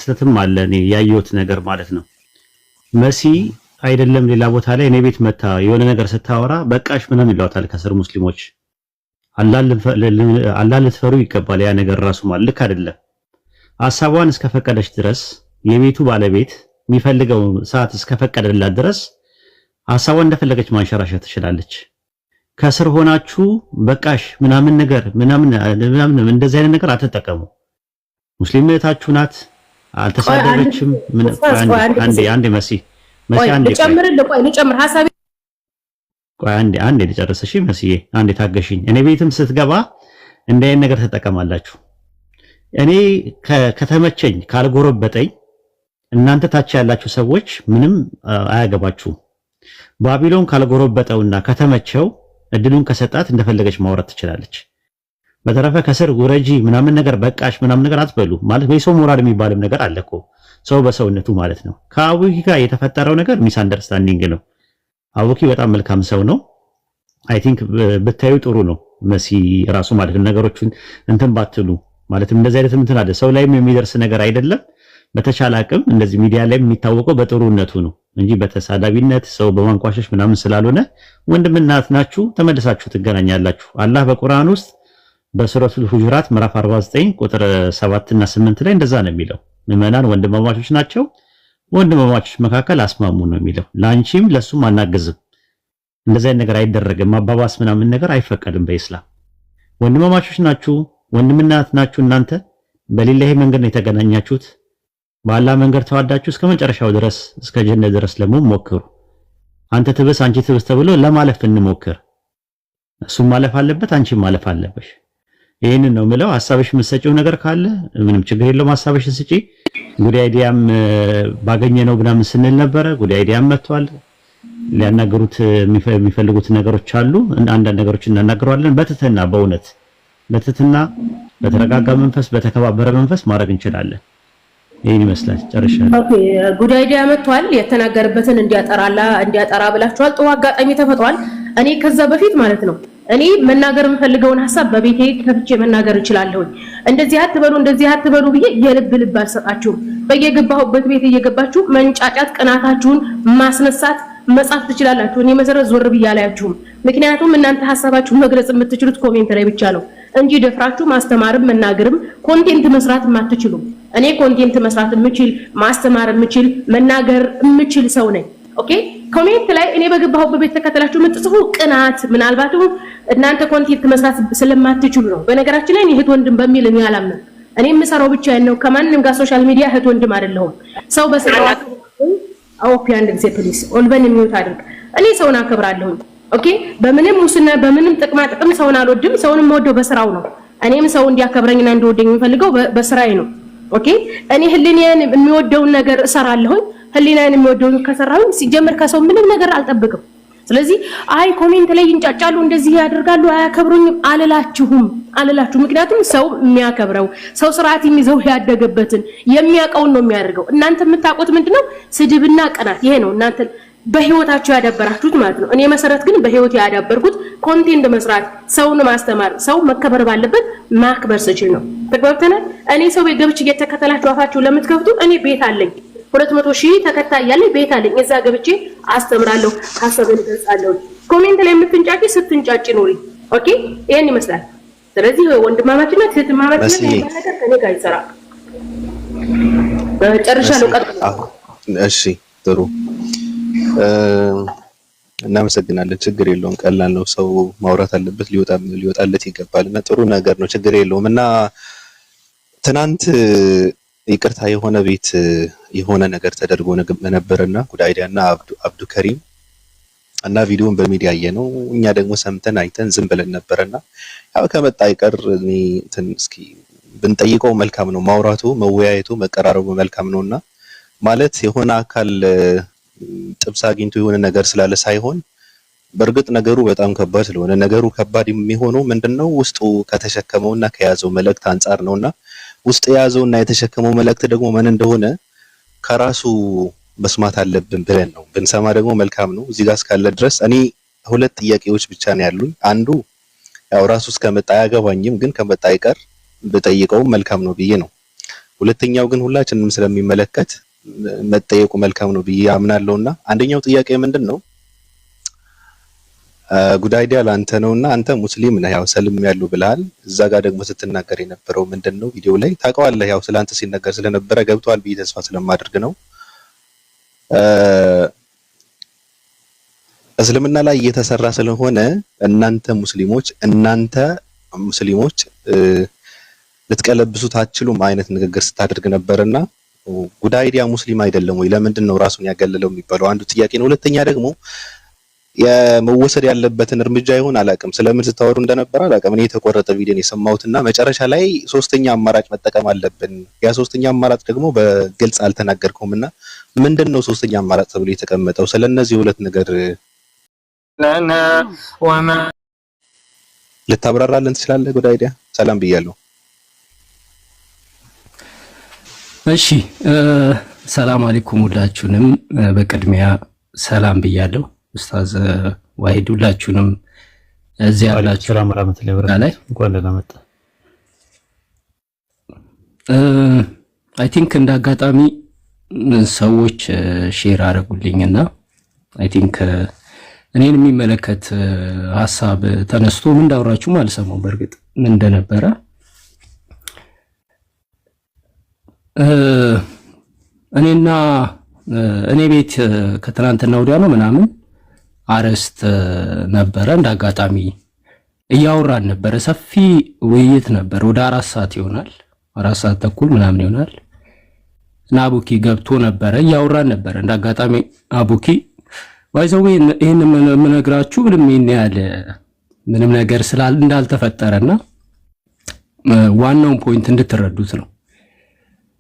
ስተትም አለ እኔ ያየሁት ነገር ማለት ነው። መሲ አይደለም ሌላ ቦታ ላይ እኔ ቤት መታ የሆነ ነገር ስታወራ በቃሽ ምናምን ይሏታል ከስር ሙስሊሞች። አላህ ልትፈሩ ይገባል። ያ ነገር ራሱ ማለት ልክ አይደለም። ሐሳቧን እስከፈቀደች ድረስ የቤቱ ባለቤት የሚፈልገው ሰዓት እስከፈቀደላት ድረስ ሐሳቧን እንደፈለገች ማንሸራሸር ትችላለች። ከስር ሆናችሁ በቃሽ ምናምን ነገር ምናምን እንደዚህ አይነት ነገር አትጠቀሙ። ሙስሊም እህታችሁ ናት፣ አልተሳደበችም። አንዴ መሲ ልጨምር ሐሳቤ አንዴ ልጨርስ። እሺ መስዬ አንዴ ታገሽኝ። እኔ ቤትም ስትገባ እንደ አይነት ነገር ተጠቀማላችሁ። እኔ ከተመቸኝ ካልጎረበጠኝ እናንተ ታች ያላችሁ ሰዎች ምንም አያገባችሁም። ባቢሎን ካልጎረበጠውና ከተመቸው እድሉን ከሰጣት እንደፈለገች ማውራት ትችላለች። በተረፈ ከስር ውረጂ ምናምን ነገር በቃሽ ምናምን ነገር አትበሉ። ማለት በሰው ሞራል የሚባልም ነገር አለ እኮ ሰው በሰውነቱ ማለት ነው። ከአቡኪ ጋር የተፈጠረው ነገር ሚስ አንደርስታንዲንግ ነው። አቡኪ በጣም መልካም ሰው ነው። አይ ቲንክ ብታዩ ጥሩ ነው። መሲ ራሱ ማለት ነው ነገሮችን እንትን ባትሉ ማለት እንደዚህ አይነት እንትን አለ ሰው ላይም የሚደርስ ነገር አይደለም። በተቻለ አቅም እንደዚህ ሚዲያ ላይ የሚታወቀው በጥሩነቱ ነው እንጂ በተሳዳቢነት ሰው በማንቋሸሽ ምናምን ስላልሆነ ወንድምና እህት ናችሁ፣ ተመልሳችሁ ትገናኛላችሁ። አላህ በቁርአን ውስጥ በሱረቱል ሁጁራት ምዕራፍ 49 ቁጥር 7 እና 8 ላይ እንደዛ ነው የሚለው። ምዕመናን ወንድማማቾች ናቸው፣ ወንድማማቾች መካከል አስማሙ ነው የሚለው። ላንቺም ለሱም አናግዝም። እንደዛ አይነት ነገር አይደረግም። ማባባስ ምናምን ነገር አይፈቀድም በኢስላም። ወንድማማቾች ናችሁ፣ ወንድምና እህት ናችሁ። እናንተ በሌላህ መንገድ ነው የተገናኛችሁት። በአላህ መንገድ ተዋዳችሁ እስከ መጨረሻው ድረስ እስከ ጀነት ድረስ ለመሆን ሞክሩ። አንተ ትብስ አንቺ ትብስ ተብሎ ለማለፍ እንሞክር። እሱም ማለፍ አለበት፣ አንቺም ማለፍ አለበሽ። ይሄንን ነው ምለው። ሐሳብሽ የምትሰጪው ነገር ካለ ምንም ችግር የለውም፣ ሐሳብሽን ስጪ። ጉዳይ አይዲያም ባገኘ ነው ብናምን ስንል ነበረ። ጉዳይ አይዲያም መጥቷል። ሊያናገሩት የሚፈልጉት ነገሮች አሉ። አንዳንድ ነገሮች እናናገራለን። በትህትና በእውነት በትህትና በተረጋጋ መንፈስ በተከባበረ መንፈስ ማድረግ እንችላለን። ይሄን ይመስላል። ጨርሻለሁ። ኦኬ ጉዳይ አይዲያ መጥቷል። የተናገረበትን እንዲያጠራ ብላችኋል። ጥሩ አጋጣሚ ተፈጥሯል። እኔ ከዛ በፊት ማለት ነው እኔ መናገር የምፈልገውን ሐሳብ በቤቴ ከፍቼ መናገር እችላለሁ። እንደዚህ አትበሉ ብዬ የልብ አልሰጣችሁም። በየገባሁበት ቤት እየገባችሁ መንጫጫት፣ ቅናታችሁን ማስነሳት መጻፍ ትችላላችሁ። እኔ መሰረት ዞር ብዬ አላያችሁም። ምክንያቱም እናንተ ሐሳባችሁን መግለጽ የምትችሉት ኮሜንት ላይ ብቻ ነው እንጂ ደፍራችሁ ማስተማርም መናገርም ኮንቴንት መስራት የማትችሉ። እኔ ኮንቴንት መስራት የምችል ማስተማር የምችል መናገር የምችል ሰው ነኝ። ኦኬ ኮሜንት ላይ እኔ በገባሁበት ቤት ተከተላችሁ የምትጽፉ ቅናት፣ ምናልባትም እናንተ ኮንቴንት መስራት ስለማትችሉ ነው። በነገራችን ላይ እህት ወንድም በሚል እኔ አላምንም። እኔ የምሰራው ብቻ ነው። ከማንም ጋር ሶሻል ሚዲያ እህት ወንድም አይደለሁም። ሰው በስራው ኦኬ አንድ ጊዜ ፕሊስ ኦልበን የሚውት አድርግ። እኔ ሰውን አከብራለሁ። ኦኬ በምንም ሙስና በምንም ጥቅም ሰውን አልወድም። ሰውን የምወደው በስራው ነው። እኔም ሰው እንዲያከብረኝና እንዲወደኝ የምፈልገው በስራዬ ነው። ኦኬ እኔ ህሊናዬን የሚወደውን ነገር እሰራለሁ። ህሊናዬን የሚወደውን ከሰራሁኝ ሲጀምር ከሰው ምንም ነገር አልጠብቅም። ስለዚህ አይ ኮሜንት ላይ ይንጫጫሉ፣ እንደዚህ ያደርጋሉ፣ አያከብሩኝም አልላችሁም። ምክንያቱም ሰው የሚያከብረው ሰው ስርዓት የሚይዘው ያደገበትን የሚያውቀውን ነው የሚያደርገው። እናንተ የምታውቁት ምንድነው? ስድብና ቅናት። ይሄ ነው እናንተ በህይወታችሁ ያዳበራችሁት ማለት ነው። እኔ መሰረት ግን በህይወት ያዳበርኩት ኮንቴንት መስራት፣ ሰውን ማስተማር፣ ሰው መከበር ባለበት ማክበር ስችል ነው። ተግባብተናል። እኔ ሰው ቤት ገብቼ እየተከተላችሁ አፋችሁ ለምትከፍቱ እኔ ቤት አለኝ፣ 200,000 ተከታይ ያለኝ ቤት አለኝ። እዛ ገብቼ አስተምራለሁ፣ ሐሳቤን እገልጻለሁ። ኮሜንት ላይ የምትንጫጭ ስትንጫጭ ኑሪ። ኦኬ ይሄን ይመስላል። ስለዚህ ወንድማማችነት እህትማማችነት ነገር ከኔ ጋር ይሰራ። ጨርሻለሁ። ቀጥሉ። እሺ ጥሩ እናመሰግናለን። ችግር የለውም፣ ቀላል ነው። ሰው ማውራት አለበት፣ ሊወጣለት ይገባልና ጥሩ ነገር ነው። ችግር የለውም። እና ትናንት ይቅርታ የሆነ ቤት የሆነ ነገር ተደርጎ ነበርና ጉዳይ አይዲያና አብዱ ከሪም እና ቪዲዮን በሚዲያ ያየነው እኛ ደግሞ ሰምተን አይተን ዝም ብለን ነበርና ያው ከመጣ አይቀር እኔ እስኪ ብንጠይቀው መልካም ነው። ማውራቱ፣ መወያየቱ፣ መቀራረቡ መልካም ነውና ማለት የሆነ አካል ጥብስ አግኝቶ የሆነ ነገር ስላለ ሳይሆን በእርግጥ ነገሩ በጣም ከባድ ስለሆነ ነገሩ ከባድ የሚሆነው ምንድነው ውስጡ ከተሸከመውና ከያዘው መልእክት አንፃር ነውና ውስጥ የያዘውና የተሸከመው መልእክት ደግሞ ምን እንደሆነ ከራሱ መስማት አለብን ብለን ነው። ብንሰማ ደግሞ መልካም ነው። እዚህ ጋር እስካለ ድረስ እኔ ሁለት ጥያቄዎች ብቻ ነው ያሉኝ። አንዱ ያው ራሱ እስከመጣ አያገባኝም፣ ግን ከመጣ አይቀር ብጠይቀው መልካም ነው ብዬ ነው። ሁለተኛው ግን ሁላችንንም ስለሚመለከት መጠየቁ መልካም ነው ብዬ አምናለሁና አንደኛው ጥያቄ ምንድነው ጉዳይዲያ ላንተ ነውና አንተ ሙስሊም ነህ ያው ሰልም ያለው ብለሃል እዛ ጋር ደግሞ ስትናገር የነበረው ምንድነው ቪዲዮ ላይ ታውቀዋለህ ያው ስላንተ ሲነገር ስለነበረ ገብቷል ብዬ ተስፋ ስለማደርግ ነው እስልምና ላይ እየተሰራ ስለሆነ እናንተ ሙስሊሞች ልትቀለብሱት አትችሉም አይነት ንግግር ስታደርግ ነበርና ጉዳይዲያ ሙስሊም አይደለም ወይ ለምንድን ነው ራሱን ያገለለው የሚባለው አንዱ ጥያቄ ነው ሁለተኛ ደግሞ የመወሰድ ያለበትን እርምጃ ይሆን አላቅም ስለምን ስታወሩ እንደነበረ አላቅም እኔ የተቆረጠ ቪዲዮ ነው የሰማሁትና መጨረሻ ላይ ሶስተኛ አማራጭ መጠቀም አለብን ያ ሶስተኛ አማራጭ ደግሞ በግልጽ አልተናገርከውምና ምንድነው ሶስተኛ አማራጭ ተብሎ የተቀመጠው ስለነዚህ ሁለት ነገር ለና ወማ ልታብራራልን ትችላለህ ጉዳይዲያ ሰላም ብያለሁ እሺ ሰላም አለይኩም ሁላችሁንም በቅድሚያ ሰላም ብያለሁ ኡስታዝ ዋሂድ ሁላችሁንም እዚህ ያላችሁ ሰላም ረህመቱላሂ ወበረካቱ እንኳን ደህና መጣ አይ ቲንክ እንዳጋጣሚ ሰዎች ሼር አደረጉልኝና አይ ቲንክ እኔን የሚመለከት ሐሳብ ተነስቶ ምን እንዳወራችሁ አልሰማው በርግጥ ምን እንደነበረ እኔ ቤት ከትናንትና ወዲያ ነው ምናምን አረስት ነበረ እንዳጋጣሚ እያወራን ነበረ ሰፊ ውይይት ነበር ወደ 4 ሰዓት ይሆናል 4 ሰዓት ተኩል ምናምን ይሆናል እና አቡኪ ገብቶ ነበረ እያወራን ነበረ እንዳጋጣሚ አቡኪ ባይዘው ይሄን ምንነግራችሁ ምንም ነገር እንዳልተፈጠረና ዋናውን ፖይንት እንድትረዱት ነው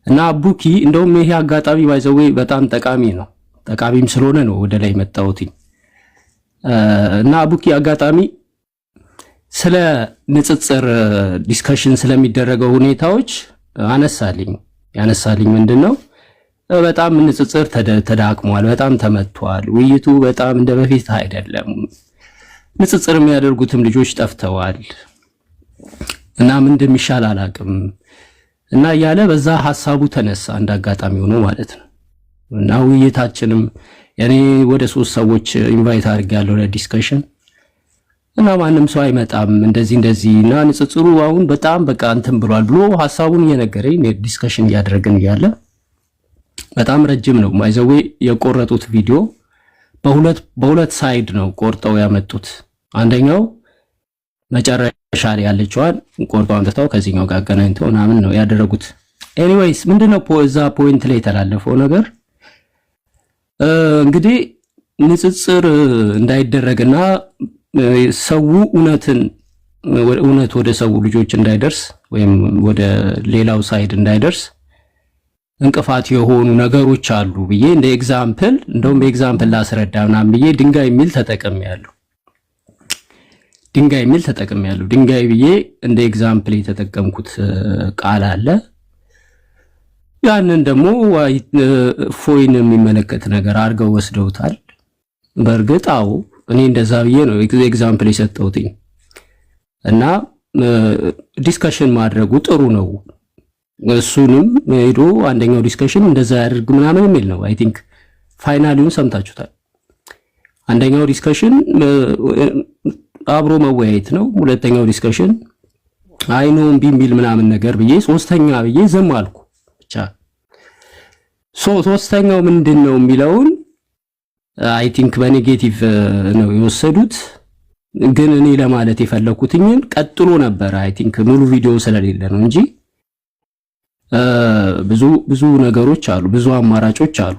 እና አቡኪ እንደውም ይሄ አጋጣሚ ባይዘው በጣም ጠቃሚ ነው ጠቃሚም ስለሆነ ነው ወደ ላይ መጣሁት እና አቡኪ አጋጣሚ ስለ ንጽጽር ዲስከሽን ስለሚደረገው ሁኔታዎች ያነሳልኝ ምንድነው በጣም ንጽጽር ተዳክሟል በጣም ተመቷል ውይይቱ በጣም እንደበፊት አይደለም ንጽጽር የሚያደርጉትም ልጆች ጠፍተዋል እና ምን እንደሚሻል አላቅም እና ያለ በዛ ሐሳቡ ተነሳ እንዳጋጣሚ ሆኖ ማለት ነው እና ውይይታችንም ያኔ ወደ 3 ሰዎች ኢንቫይት አድርጌያለሁ ለዲስከሽን እና ማንም ሰው አይመጣም እንደዚህ እና ንጽጽሩ አሁን በጣም በቃ እንትን ብሏል ብሎ ሐሳቡን እየነገረኝ ዲስከሽን እያደረግን ያለ በጣም ረጅም ነው ማይዘዌ የቆረጡት ቪዲዮ በሁለት ሳይድ ነው ቆርጠው ያመጡት አንደኛው መጨረሻ ላይ ያለችዋን ቆርጠው አምጥተው ከዚህኛው ጋር አገናኝተው ምናምን ነው ያደረጉት ኤኒዌይስ ምንድነው እዛ ፖይንት ላይ የተላለፈው ነገር እንግዲህ ንጽጽር እንዳይደረግና ሰው እውነት ወደ ሰው ልጆች እንዳይደርስ ወይም ወደ ሌላው ሳይድ እንዳይደርስ እንቅፋት የሆኑ ነገሮች አሉ ብዬ እንደ ኤግዛምፕል እንደውም በኤግዛምፕል ላስረዳና ብዬ ድንጋይ የሚል ተጠቅሜያለሁ ድንጋይ ብዬ እንደ ኤግዛምፕል የተጠቀምኩት ቃል አለ ያንን ደግሞ ፎይን የሚመለከት ነገር አድርገው ወስደውታል በርግጥ እኔ እንደዛ ብዬ ነው ኤግዛምፕል የሰጠሁት እና ዲስከሽን ማድረጉ ጥሩ ነው እሱንም ሄዶ አንደኛው ዲስከሽን እንደዛ ያድርግ ምናምን የሚል ነው አይ ቲንክ ፋይናሊውን ሰምታችሁታል አንደኛው ዲስከሽን አብሮ መወያየት ነው ሁለተኛው ዲስከሽን አይኖም ቢሚል ምናምን ነገር ብዬ ሶስተኛ ብዬ ዝም አልኩ ብቻ ሶስተኛው ምንድነው የሚለውን አይ ቲንክ በኔጌቲቭ ነው የወሰዱት ግን እኔ ለማለት የፈለኩትኝን ቀጥሎ ነበር አይ ቲንክ ሙሉ ቪዲዮ ስለሌለ ነው እንጂ ብዙ ነገሮች አሉ ብዙ አማራጮች አሉ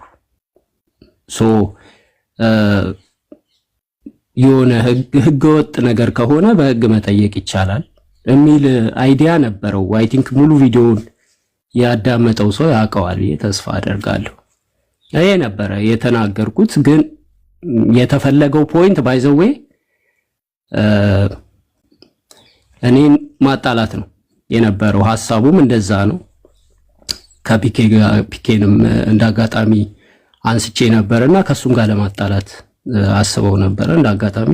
የሆነ ህገወጥ ነገር ከሆነ በህግ መጠየቅ ይቻላል የሚል አይዲያ ነበረው አይ ቲንክ ሙሉ ቪዲዮውን ያዳመጠው ሰው ያውቀዋል ተስፋ አደርጋለሁ ይሄ ነበረ የተናገርኩት ግን የተፈለገው ፖይንት ባይዘዌ እኔን ማጣላት ነው የነበረው ሐሳቡም እንደዛ ነው ከፒኬንም እንዳጋጣሚ አንስቼ ነበርና ከሱም ጋር ለማጣላት አስበው ነበር እንዳጋጣሚ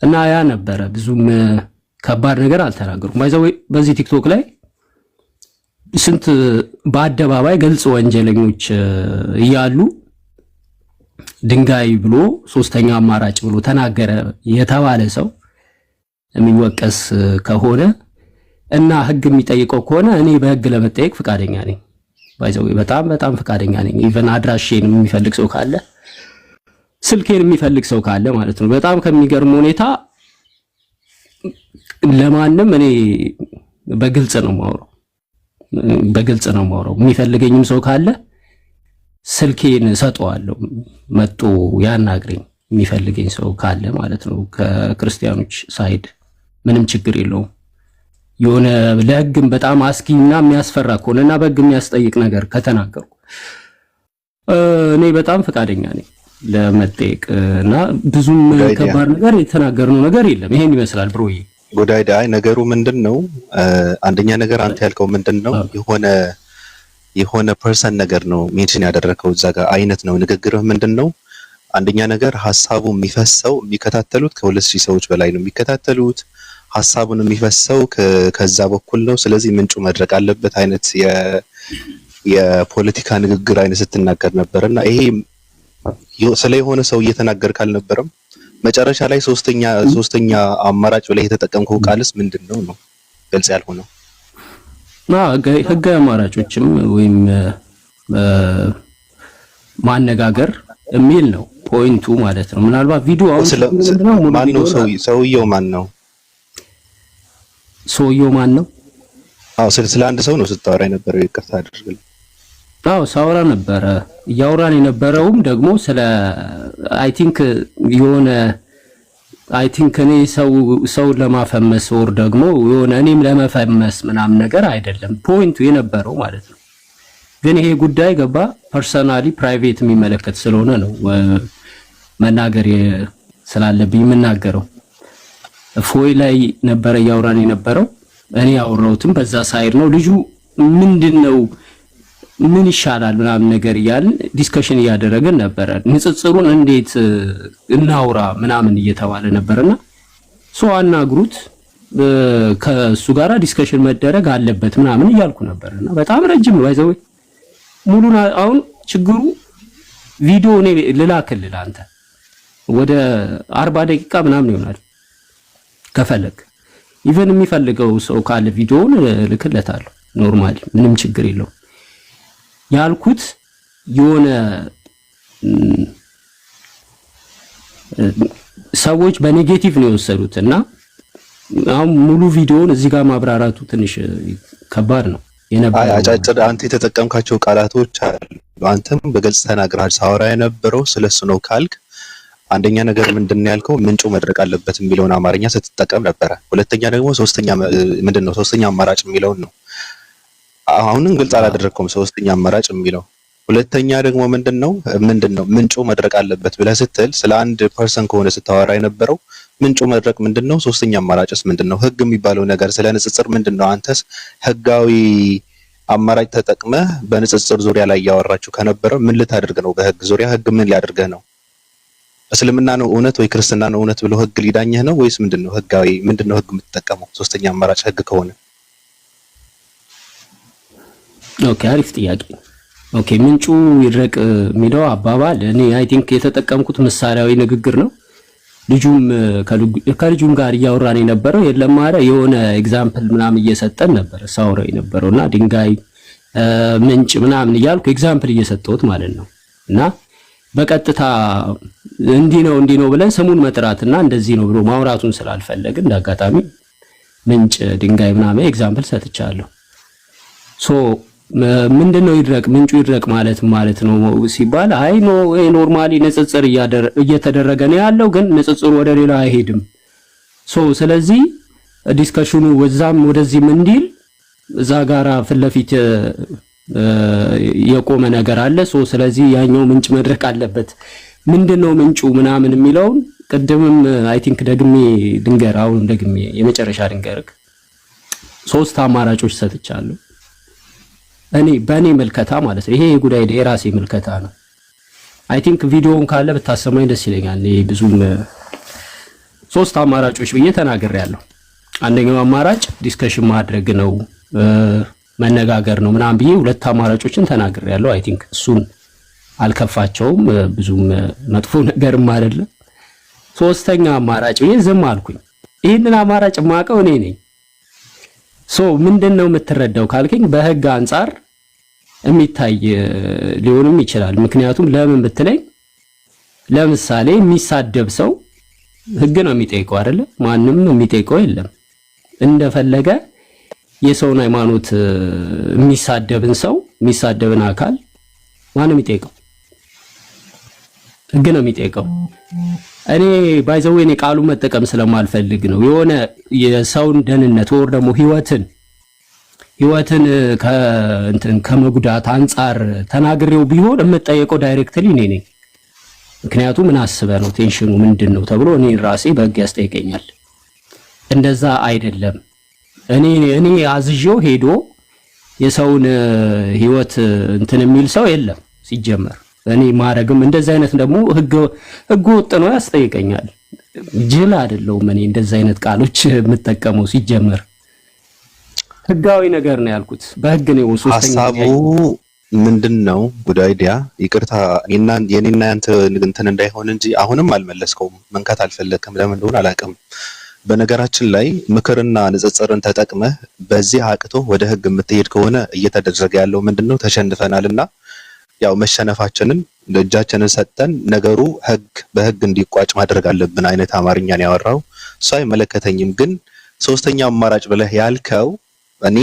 እና ያ ነበረ ብዙም ከባድ ነገር አልተናገርኩም ባይዘው በዚህ ቲክቶክ ላይ ስንት በአደባባይ ግልጽ ወንጀለኞች እያሉ ድንጋይ ብሎ ሶስተኛ አማራጭ ብሎ ተናገረ የተባለ ሰው የሚወቀስ ከሆነ እና ህግ የሚጠይቀው ከሆነ እኔ በህግ ለመጠየቅ ፈቃደኛ ነኝ። ባይዘው በጣም ፈቃደኛ ነኝ። ኢቨን አድራሼን የሚፈልግ ሰው ካለ ስልኬን የሚፈልግ ሰው ካለ ማለት ነው። በጣም ከሚገርም ሁኔታ ለማንም እኔ በግልጽ ነው የማወራው። የሚፈልገኝም ሰው ካለ ስልኬን ሰጠዋለሁ፣ መጥቶ ያናግረኝ የሚፈልገኝ ሰው ካለ ማለት ነው። ከክርስቲያኖች ሳይድ ምንም ችግር የለውም። የሆነ ለህግም በጣም አስጊና የሚያስፈራ ከሆነና በህግ የሚያስጠይቅ ነገር ከተናገርኩ እኔ በጣም ፈቃደኛ ነኝ ለመጠየቅ እና ብዙም ከባድ ነገር የተናገርነው ነገር የለም። ይሄን ይመስላል ብሮዬ። ጉዳይ ነገሩ ምንድነው? አንደኛ ነገር አንተ ያልከው ምንድነው? የሆነ ፐርሰን ነገር ነው ሜንሽን ያደረከው እዛ ጋር አይነት ነው ንግግርህ ምንድነው? አንደኛ ነገር ሐሳቡ የሚፈሰው የሚከታተሉት ከ2000 ሰዎች በላይ ነው የሚከታተሉት። ሐሳቡን የሚፈሰው ከዛ በኩል ነው። ስለዚህ ምንጩ መድረቅ አለበት አይነት የፖለቲካ ንግግር አይነት ስትናገር ነበርና ይሄ ስለ የሆነ ሰው እየተናገርክ አልነበረም? መጨረሻ ላይ ሶስተኛ አማራጭ ብለህ የተጠቀምከው ቃልስ ምንድነው ነው ግልጽ ያልሆነው? ህጋዊ አማራጮችም ወይም ማነጋገር የሚል ነው ፖይንቱ ማለት ነው። ምናልባት ቪዲዮ አሁን ማን ነው ሰውየው ማን ነው? ሰውየው ማን ነው? አዎ ስለ አንድ ሰው ነው ስታወራ የነበረው። ይቅርታ አድርግልኝ። አዎ ሳወራ ነበረ። እያወራን የነበረውም ደግሞ ስለ አይ ቲንክ እኔ ሰው ለማፈመስ ወር ደግሞ የሆነ እኔም ለመፈመስ ምናምን ነገር አይደለም ፖይንቱ የነበረው ማለት ነው። ግን ይሄ ጉዳይ ገባ ፐርሰናሊ ፕራይቬት የሚመለከት ስለሆነ ነው መናገር ስላለብኝ የምናገረው። ፎይ ላይ ነበረ እያወራን የነበረው። እኔ ያወራሁትም በዛ ሳይድ ነው። ልጁ ምንድነው ምን ይሻላል ምናምን ነገር እያልን ዲስከሽን እያደረግን ነበረ። ንጽጽሩን እንዴት እናውራ ምናምን እየተባለ ነበርና ሰው አናግሩት ከሱ ጋራ ዲስከሽን መደረግ አለበት ምናምን እያልኩ ነበርና በጣም ረጅም ነው ባይዘው ሙሉና አሁን ችግሩ ቪዲዮ እኔ ልላክልህ አንተ ወደ 40 ደቂቃ ምናምን ይሆናል ከፈለክ ኢቨን የሚፈልገው ሰው ካለ ቪዲዮውን ልክለታለሁ። ኖርማሊ ምንም ችግር የለውም። ያልኩት የሆነ ሰዎች በኔጌቲቭ ነው የወሰዱት እና አሁን ሙሉ ቪዲዮውን እዚህ ጋር ማብራራቱ ትንሽ ከባድ ነው የነበረው። አጫጭር አንተ የተጠቀምካቸው ቃላቶች አሉ። አንተም በግልጽ ተናግረሃል። ሳወራ የነበረው ስለሱ ነው ካልክ አንደኛ ነገር ምንድነው ያልከው ምንጩ መድረቅ አለበት የሚለውን አማርኛ ስትጠቀም ነበረ። ሁለተኛ ደግሞ ሶስተኛ አማራጭ የሚለውን ነው። አሁንም ግልጽ አላደረኩም ሶስተኛ አማራጭ የሚለው። ሁለተኛ ደግሞ ምንድነው ምንጩ መድረቅ አለበት ብለህ ስትል ስለ አንድ ፐርሰን ከሆነ ስታወራ የነበረው ምንጩ መድረቅ ምንድነው? ሶስተኛ አማራጭስ ምንድነው? ህግ የሚባለው ነገር ስለ ንጽጽር ምንድነው? አንተስ ህጋዊ አማራጭ ተጠቅመህ በንጽጽር ዙሪያ ላይ ያወራችሁ ከነበረ ምን ልታደርግ ነው? በህግ ዙሪያ ህግ ምን ሊያደርግህ ነው? እስልምና ነው እውነት ወይ ክርስትና ነው እውነት ብሎ ህግ ሊዳኝህ ነው ወይስ ምንድነው? ምንድነው ህግ የምትጠቀመው? ሶስተኛ አማራጭ ህግ ከሆነ ኦኬ፣ አሪፍ ጥያቄ። ኦኬ፣ ምንጩ ይድረቅ የሚለው አባባል እኔ አይ ቲንክ የተጠቀምኩት ምሳሌያዊ ንግግር ነው። ከልጁም ጋር እያወራን የነበረው የለም ማለት የሆነ ኤግዛምፕል ምናምን እየሰጠን ነበር ሳውራው የነበረውና ድንጋይ ምንጭ ምናምን እያልኩ ኤግዛምፕል እየሰጠሁት ማለት ነው። እና በቀጥታ እንዲህ ነው ብለን ስሙን መጥራትና እንደዚህ ነው ብሎ ማውራቱን ስላልፈለግን እንዳጋጣሚ ምንጭ ድንጋይ ምናምን ኤግዛምፕል ሰጥቻለሁ። ሶ ምንድነው ምንጩ ይድረቅ ማለት ነው ሲባል አይ ኖርማሊ ንጽጽር እየተደረገ ነው ያለው፣ ግን ንጽጽሩ ወደ ሌላ አይሄድም። ስለዚህ ዲስከሽኑ ወዛም ወደዚህም እንዲል እዛ ጋራ ፊት ለፊት የቆመ ነገር አለ። ስለዚህ ያኛው ምንጭ መድረቅ አለበት። ምንድነው ምንጩ ምናምን የሚለውን ቅድምም አይ ቲንክ ደግሜ የመጨረሻ ድንገርክ 3 አማራጮች ሰጥቻለሁ። በእኔ መልከታ ማለት ነው። ይሄ ጉዳይ የራሴ መልከታ ነው። አይ ቲንክ ቪዲዮውን ካለ ብታሰማኝ ደስ ይለኛል። ብዙም 3 አማራጮች ብዬ ተናግሬያለሁ። አንደኛው አማራጭ ዲስከሽን ማድረግ ነው። መነጋገር ነው ምናምን ብዬ ሁለት አማራጮችን ተናግሬያለሁ። አይ ቲንክ እሱን አልከፋቸውም፣ ብዙም መጥፎ ነገርም አይደለም። ሶስተኛ አማራጭ ብዬ ዝም አልኩኝ። ይህንን አማራጭ ማቀው እኔ ነኝ። ምንድነው የምትረዳው ካልከኝ በህግ አንፃር የሚታይ ሊሆንም ይችላል። ምክንያቱም ለምን ብትለኝ ለምሳሌ የሚሳደብ ሰው ህግ ነው የሚጠይቀው አይደለ? ማንም የሚጠይቀው የለም። እንደፈለገ የሰውን ሃይማኖት የሚሳደብን አካል ማንም የሚጠይቀው ህግ ነው የሚጠይቀው። እኔ ባይዘው እኔ ቃሉን መጠቀም ስለማልፈልግ ነው። የሆነ የሰውን ደህንነት ወር ደግሞ ህይወትን ከመጉዳት አንፃር ተናግሬው ቢሆን የምጠየቀው ዳይሬክትሊ እኔ ነኝ። ምክንያቱም ምን አስበህ ነው ቴንሽኑ ምንድነው ተብሎ እኔ ራሴ በህግ ያስጠይቀኛል። እንደዛ አይደለም። እኔ አዝዤው ሄዶ የሰውን ህይወት የሚል ሰው የለም ሲጀመር። እኔ ማረግም እንደዛ አይነት ደግሞ ህግ ወጥ ነው ያስጠይቀኛል። ጅል አይደለሁም እኔ እንደዛ አይነት ቃሎች የምጠቀመው ሲጀመር። ህጋዊ ነገር ነው ያልኩት፣ በህግ ነው። ሐሳቡ ምንድነው? ጉዳይ ዲያ ይቅርታ የኔና ያንተ እንትን እንዳይሆን እንጂ አሁንም አልመለስከውም። መንካት አልፈለክም፣ ለምን እንደሆነ አላውቅም። በነገራችን ላይ ምክርና ንጽጽርን ተጠቅመህ በዚህ አቅቶ ወደ ህግ የምትሄድ ከሆነ እየተደረገ ያለው ምንድነው? ተሸንፈናልና ያው መሸነፋችንን እጃችንን ሰጠን ነገሩ በህግ እንዲቋጭ ማድረግ አለብን አይነት አማርኛን ያወራው። እሱ አይመለከተኝም። ግን ሶስተኛ አማራጭ ብለህ ያልከው እኔ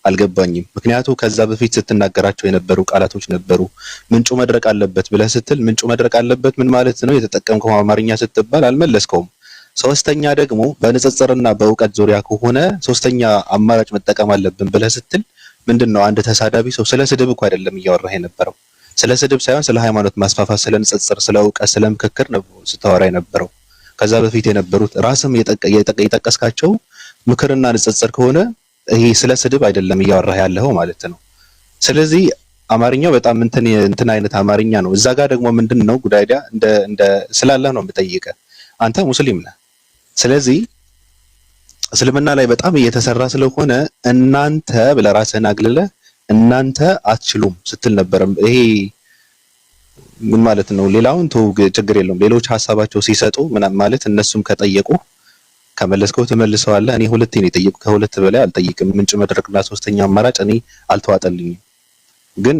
አልገባኝም። ምክንያቱም ከዛ በፊት ስትናገራቸው የነበሩ ቃላቶች ነበሩ። ምንጩ መድረቅ አለበት ብለህ ስትል ምንጩ መድረቅ አለበት ምን ማለት ነው? የተጠቀምከው አማርኛ ስትባል አልመለስከውም። ሶስተኛ ደግሞ በንጽጽርና በእውቀት ዙሪያ ከሆነ ሶስተኛ አማራጭ መጠቀም አለብን ብለህ ስትል ምንድነው? አንድ ተሳዳቢ ሰው ስለ ስድብ እኮ አይደለም እያወራህ የነበረው። ስለ ስድብ ሳይሆን ስለ ሃይማኖት ማስፋፋት፣ ስለ ንጽጽር፣ ስለ እውቀት፣ ስለ ምክክር ነው ስታወራ የነበረው። ከዛ በፊት የነበሩት ራስም የጠቀስካቸው ምክርና ንጽጽር ከሆነ ይሄ ስለ ስድብ አይደለም እያወራህ ያለው ማለት ነው። ስለዚህ አማርኛው በጣም እንትን አይነት አማርኛ ነው። እዛ ጋር ደግሞ ምንድነው ጉዳይዳ እንደ ስላለህ ነው የምጠይቀህ። አንተ ሙስሊም ነህ። ስለዚህ እስልምና ላይ በጣም እየተሰራ ስለሆነ እናንተ ብለህ ራስህን አግልለህ እናንተ አትችሉም ስትል ነበር። ይሄ ምን ማለት ነው? ሌላውን ተው ችግር የለውም። ሌሎች ሀሳባቸው ሲሰጡ ማለት እነሱም ከጠየቁ ከመለስከው ትመልሰዋለህ። እኔ ሁለቴ ነው የጠየቁ፣ ከሁለት በላይ አልጠይቅም። ምንጭ መድረቅና ሶስተኛ አማራጭ እኔ አልተዋጠልኝም። ግን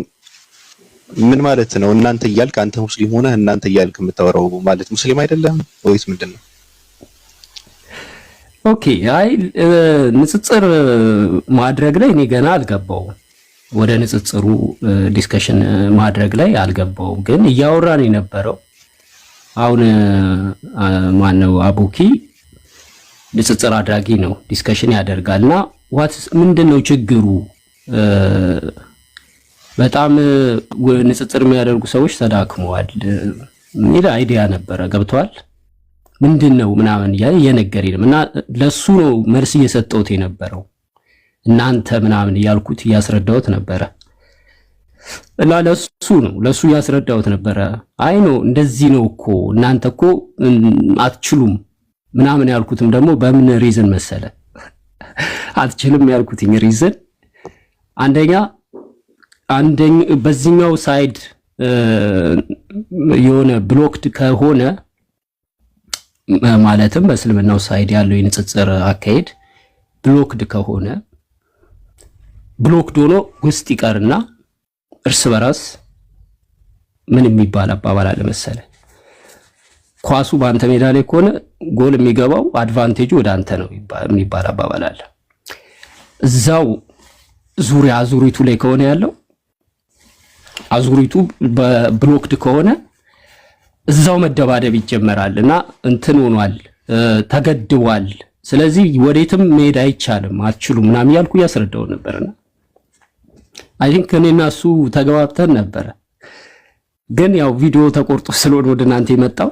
ምን ማለት ነው? እናንተ እያልክ አንተ ሙስሊም ሆነህ እናንተ እያልክ የምታወራው ማለት ሙስሊም አይደለም ወይስ ምንድነው? ኦኬ አይ ንጽጽር ማድረግ ላይ እኔ ገና አልገባውም። ወደ ንጽጽሩ ዲስከሽን ማድረግ ላይ አልገባውም። ግን እያወራን የነበረው አሁን ማነው አቡኪ ንጽጽር አድራጊ ነው፣ ዲስከሽን ያደርጋልና ምንድነው ችግሩ? በጣም ንጽጽር የሚያደርጉ ሰዎች ተዳክመዋል ሚል አይዲያ ነበረ። ገብቷል? ምንድነው ምናምን እየነገረኝ እና ለሱ ነው መልስ እየሰጠሁት የነበረው። እናንተ ምናምን እያልኩት እያስረዳሁት ነበረ እና ለሱ እያስረዳሁት ነበረ። አይ ነው እንደዚህ ነው እኮ እናንተ እኮ አትችሉም ምናምን ያልኩትም ደግሞ በምን ሪዝን መሰለ? አትችልም ያልኩትኝ ሪዝን አንደኛ በዚህኛው ሳይድ የሆነ ብሎክድ ከሆነ ማለትም በእስልምናው ሳይድ ያለው የንጽጽር አካሄድ ብሎክድ ከሆነ ብሎክድ ሆኖ ውስጥ ይቀርና እርስ በራስ ምን የሚባል አባባል አለ መሰለ? ኳሱ በአንተ ሜዳ ላይ ከሆነ ጎል የሚገባው አድቫንቴጁ ወደ አንተ ነው የሚባል አባባል አለ። እዛው አዙሪቱ ላይ ከሆነ ያለው አዙሪቱ በብሎክድ ከሆነ እዛው መደባደብ ይጀመራል እና እንትን ሆኗል፣ ተገድቧል። ስለዚህ ወዴትም መሄድ አይቻልም፣ አትችሉም ምናምን ያልኩ እያስረዳው ነበርና አይ ቲንክ እኔና እሱ ተገባብተን ነበረ። ግን ያው ቪዲዮ ተቆርጦ ስለሆነ ወደ እናንተ የመጣው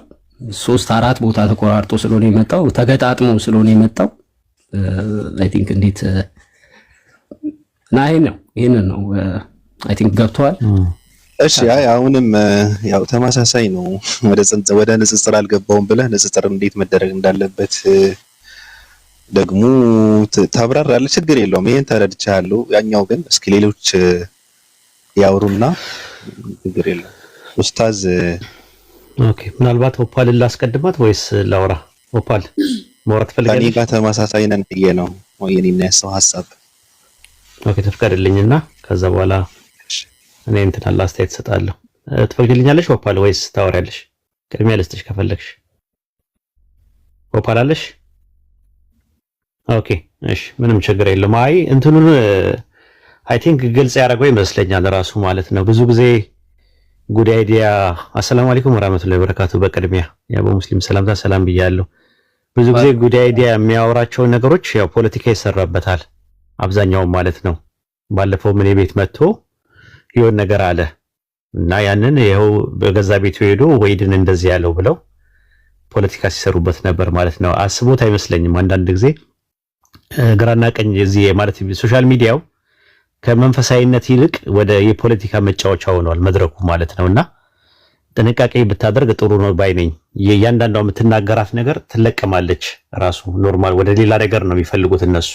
3-4 ቦታ ተቆራርጦ ስለሆነ የመጣው ተገጣጥሞ ስለሆነ የመጣው አይ ቲንክ እንዴት እና ይሄንን ነው አይ ቲንክ ገብቷል። እሺ አይ አሁንም ያው ተመሳሳይ ነው። ወደ ንጽጽር አልገባውም ብለህ ንጽጽር እንዴት መደረግ እንዳለበት ደግሞ ታብራራለህ። ችግር የለውም። ይሄን ተረድቻለሁ። ያኛው ግን እስኪ ሌሎች ያውሩና ችግር የለውም። ኡስታዝ ኦኬ፣ ምናልባት ኦፓልን ላስቀድማት ወይስ ላውራ? ኦፓል ማውራት ከኔ ፈልጋለሽ? ጋር ተመሳሳይ ነን ብዬ ነው የኔና የሰው ሐሳብ። ኦኬ፣ ትፍቀድልኝና ከዛ በኋላ እኔ እንትን አለ አስተያየት እሰጣለሁ። ትፈቅድልኛለሽ ኦፓል ወይስ ታወሪያለሽ? ቅድሚያ ልስጥሽ ከፈለግሽ። ኦፓል አለሽ? ኦኬ፣ እሺ፣ ምንም ችግር የለም። አይ እንትኑን አይ ቲንክ ግልጽ ያደረገው ይመስለኛል ራሱ ማለት ነው። ብዙ ጊዜ ጉድ አይዲያ። አሰላሙ አለይኩም ወራህመቱላሂ ወበረካቱ። በቅድሚያ ያው ሙስሊም ሰላምታ ሰላም ብያለሁ። ብዙ ጊዜ ጉድ አይዲያ የሚያወራቸው ነገሮች ያው ፖለቲካ ይሰራበታል አብዛኛው ማለት ነው። ባለፈው ምን ቤት መጥቶ ይሆን ነገር አለ እና ያንን ይኸው በገዛ ቤቱ ሄዶ ወይድን እንደዚህ ያለው ብለው ፖለቲካ ሲሰሩበት ነበር ማለት ነው። አስቦት አይመስለኝም። አንዳንድ ጊዜ ግራና ቀኝ እዚህ ማለት ሶሻል ሚዲያው ከመንፈሳዊነት ይልቅ ወደ የፖለቲካ መጫወቻ ሆኗል መድረኩ ማለት ነውና ጥንቃቄ ብታደርግ ጥሩ ነው ባይ ነኝ። የእያንዳንዷ የምትናገራት ነገር ትለቀማለች። ራሱ ኖርማል ወደ ሌላ ነገር ነው የሚፈልጉት እነሱ።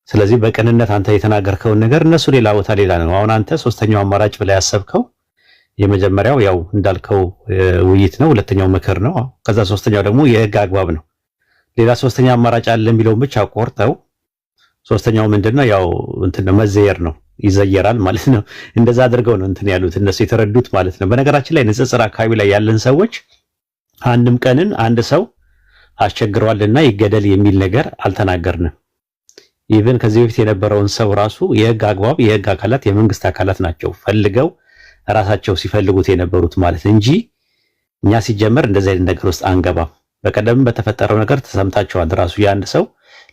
ስለዚህ በቅንነት አንተ የተናገርከውን ነገር እነሱ ሌላ ቦታ ሌላ ነው። አሁን አንተ ሶስተኛው አማራጭ ብለህ ያሰብከው የመጀመሪያው ያው እንዳልከው ውይይት ነው፣ ሁለተኛው ምክር ነው፣ ከዛ ሶስተኛው ደግሞ የህግ አግባብ ነው። ሌላ ሶስተኛ አማራጭ አለ የሚለውን ብቻ ቆርጠው ሶስተኛው ምንድነው ያው እንትን መዘየር ነው፣ ይዘየራል ማለት ነው። እንደዛ አድርገው ነው እንትን ያሉት እነሱ የተረዱት ማለት ነው። በነገራችን ላይ ንጽጽር አካባቢ ላይ ያለን ሰዎች አንድም ቀንን አንድ ሰው አስቸግሯልና ይገደል የሚል ነገር አልተናገርንም። ኢቭን ከዚህ በፊት የነበረውን ሰው ራሱ የህግ አግባብ የህግ አካላት የመንግስት አካላት ናቸው ፈልገው ራሳቸው ሲፈልጉት የነበሩት ማለት እንጂ እኛ ሲጀመር እንደዚህ አይነት ነገር ውስጥ አንገባም። በቀደም በተፈጠረው ነገር ተሰምታችኋል። ራሱ የአንድ ሰው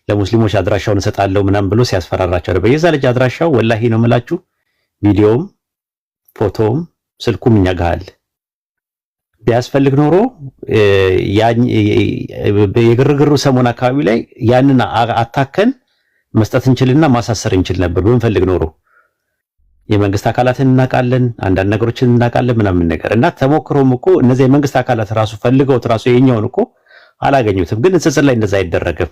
ለሙስሊሞች አድራሻውን እሰጣለሁ ምናምን ብሎ ሲያስፈራራቸው ነበር። የዛ ልጅ አድራሻው ወላሂ ነው የምላችሁ፣ ቪዲዮውም ፎቶውም ስልኩም እኛ ጋር አለ። ቢያስፈልግ ኖሮ የግርግሩ ሰሞን አካባቢ ላይ ያንን አታከን መስጠት እንችልና ማሳሰር እንችል ነበር ብንፈልግ ኖሮ። የመንግስት አካላትን እናውቃለን፣ አንዳንድ ነገሮችን እናውቃለን ምናምን ነገር እና ተሞክሮም እኮ እነዚህ የመንግስት አካላት ራሱ ፈልገውት ራሱ የኛውን እኮ አላገኙትም። ግን ንጽጽር ላይ እንደዛ አይደረግም።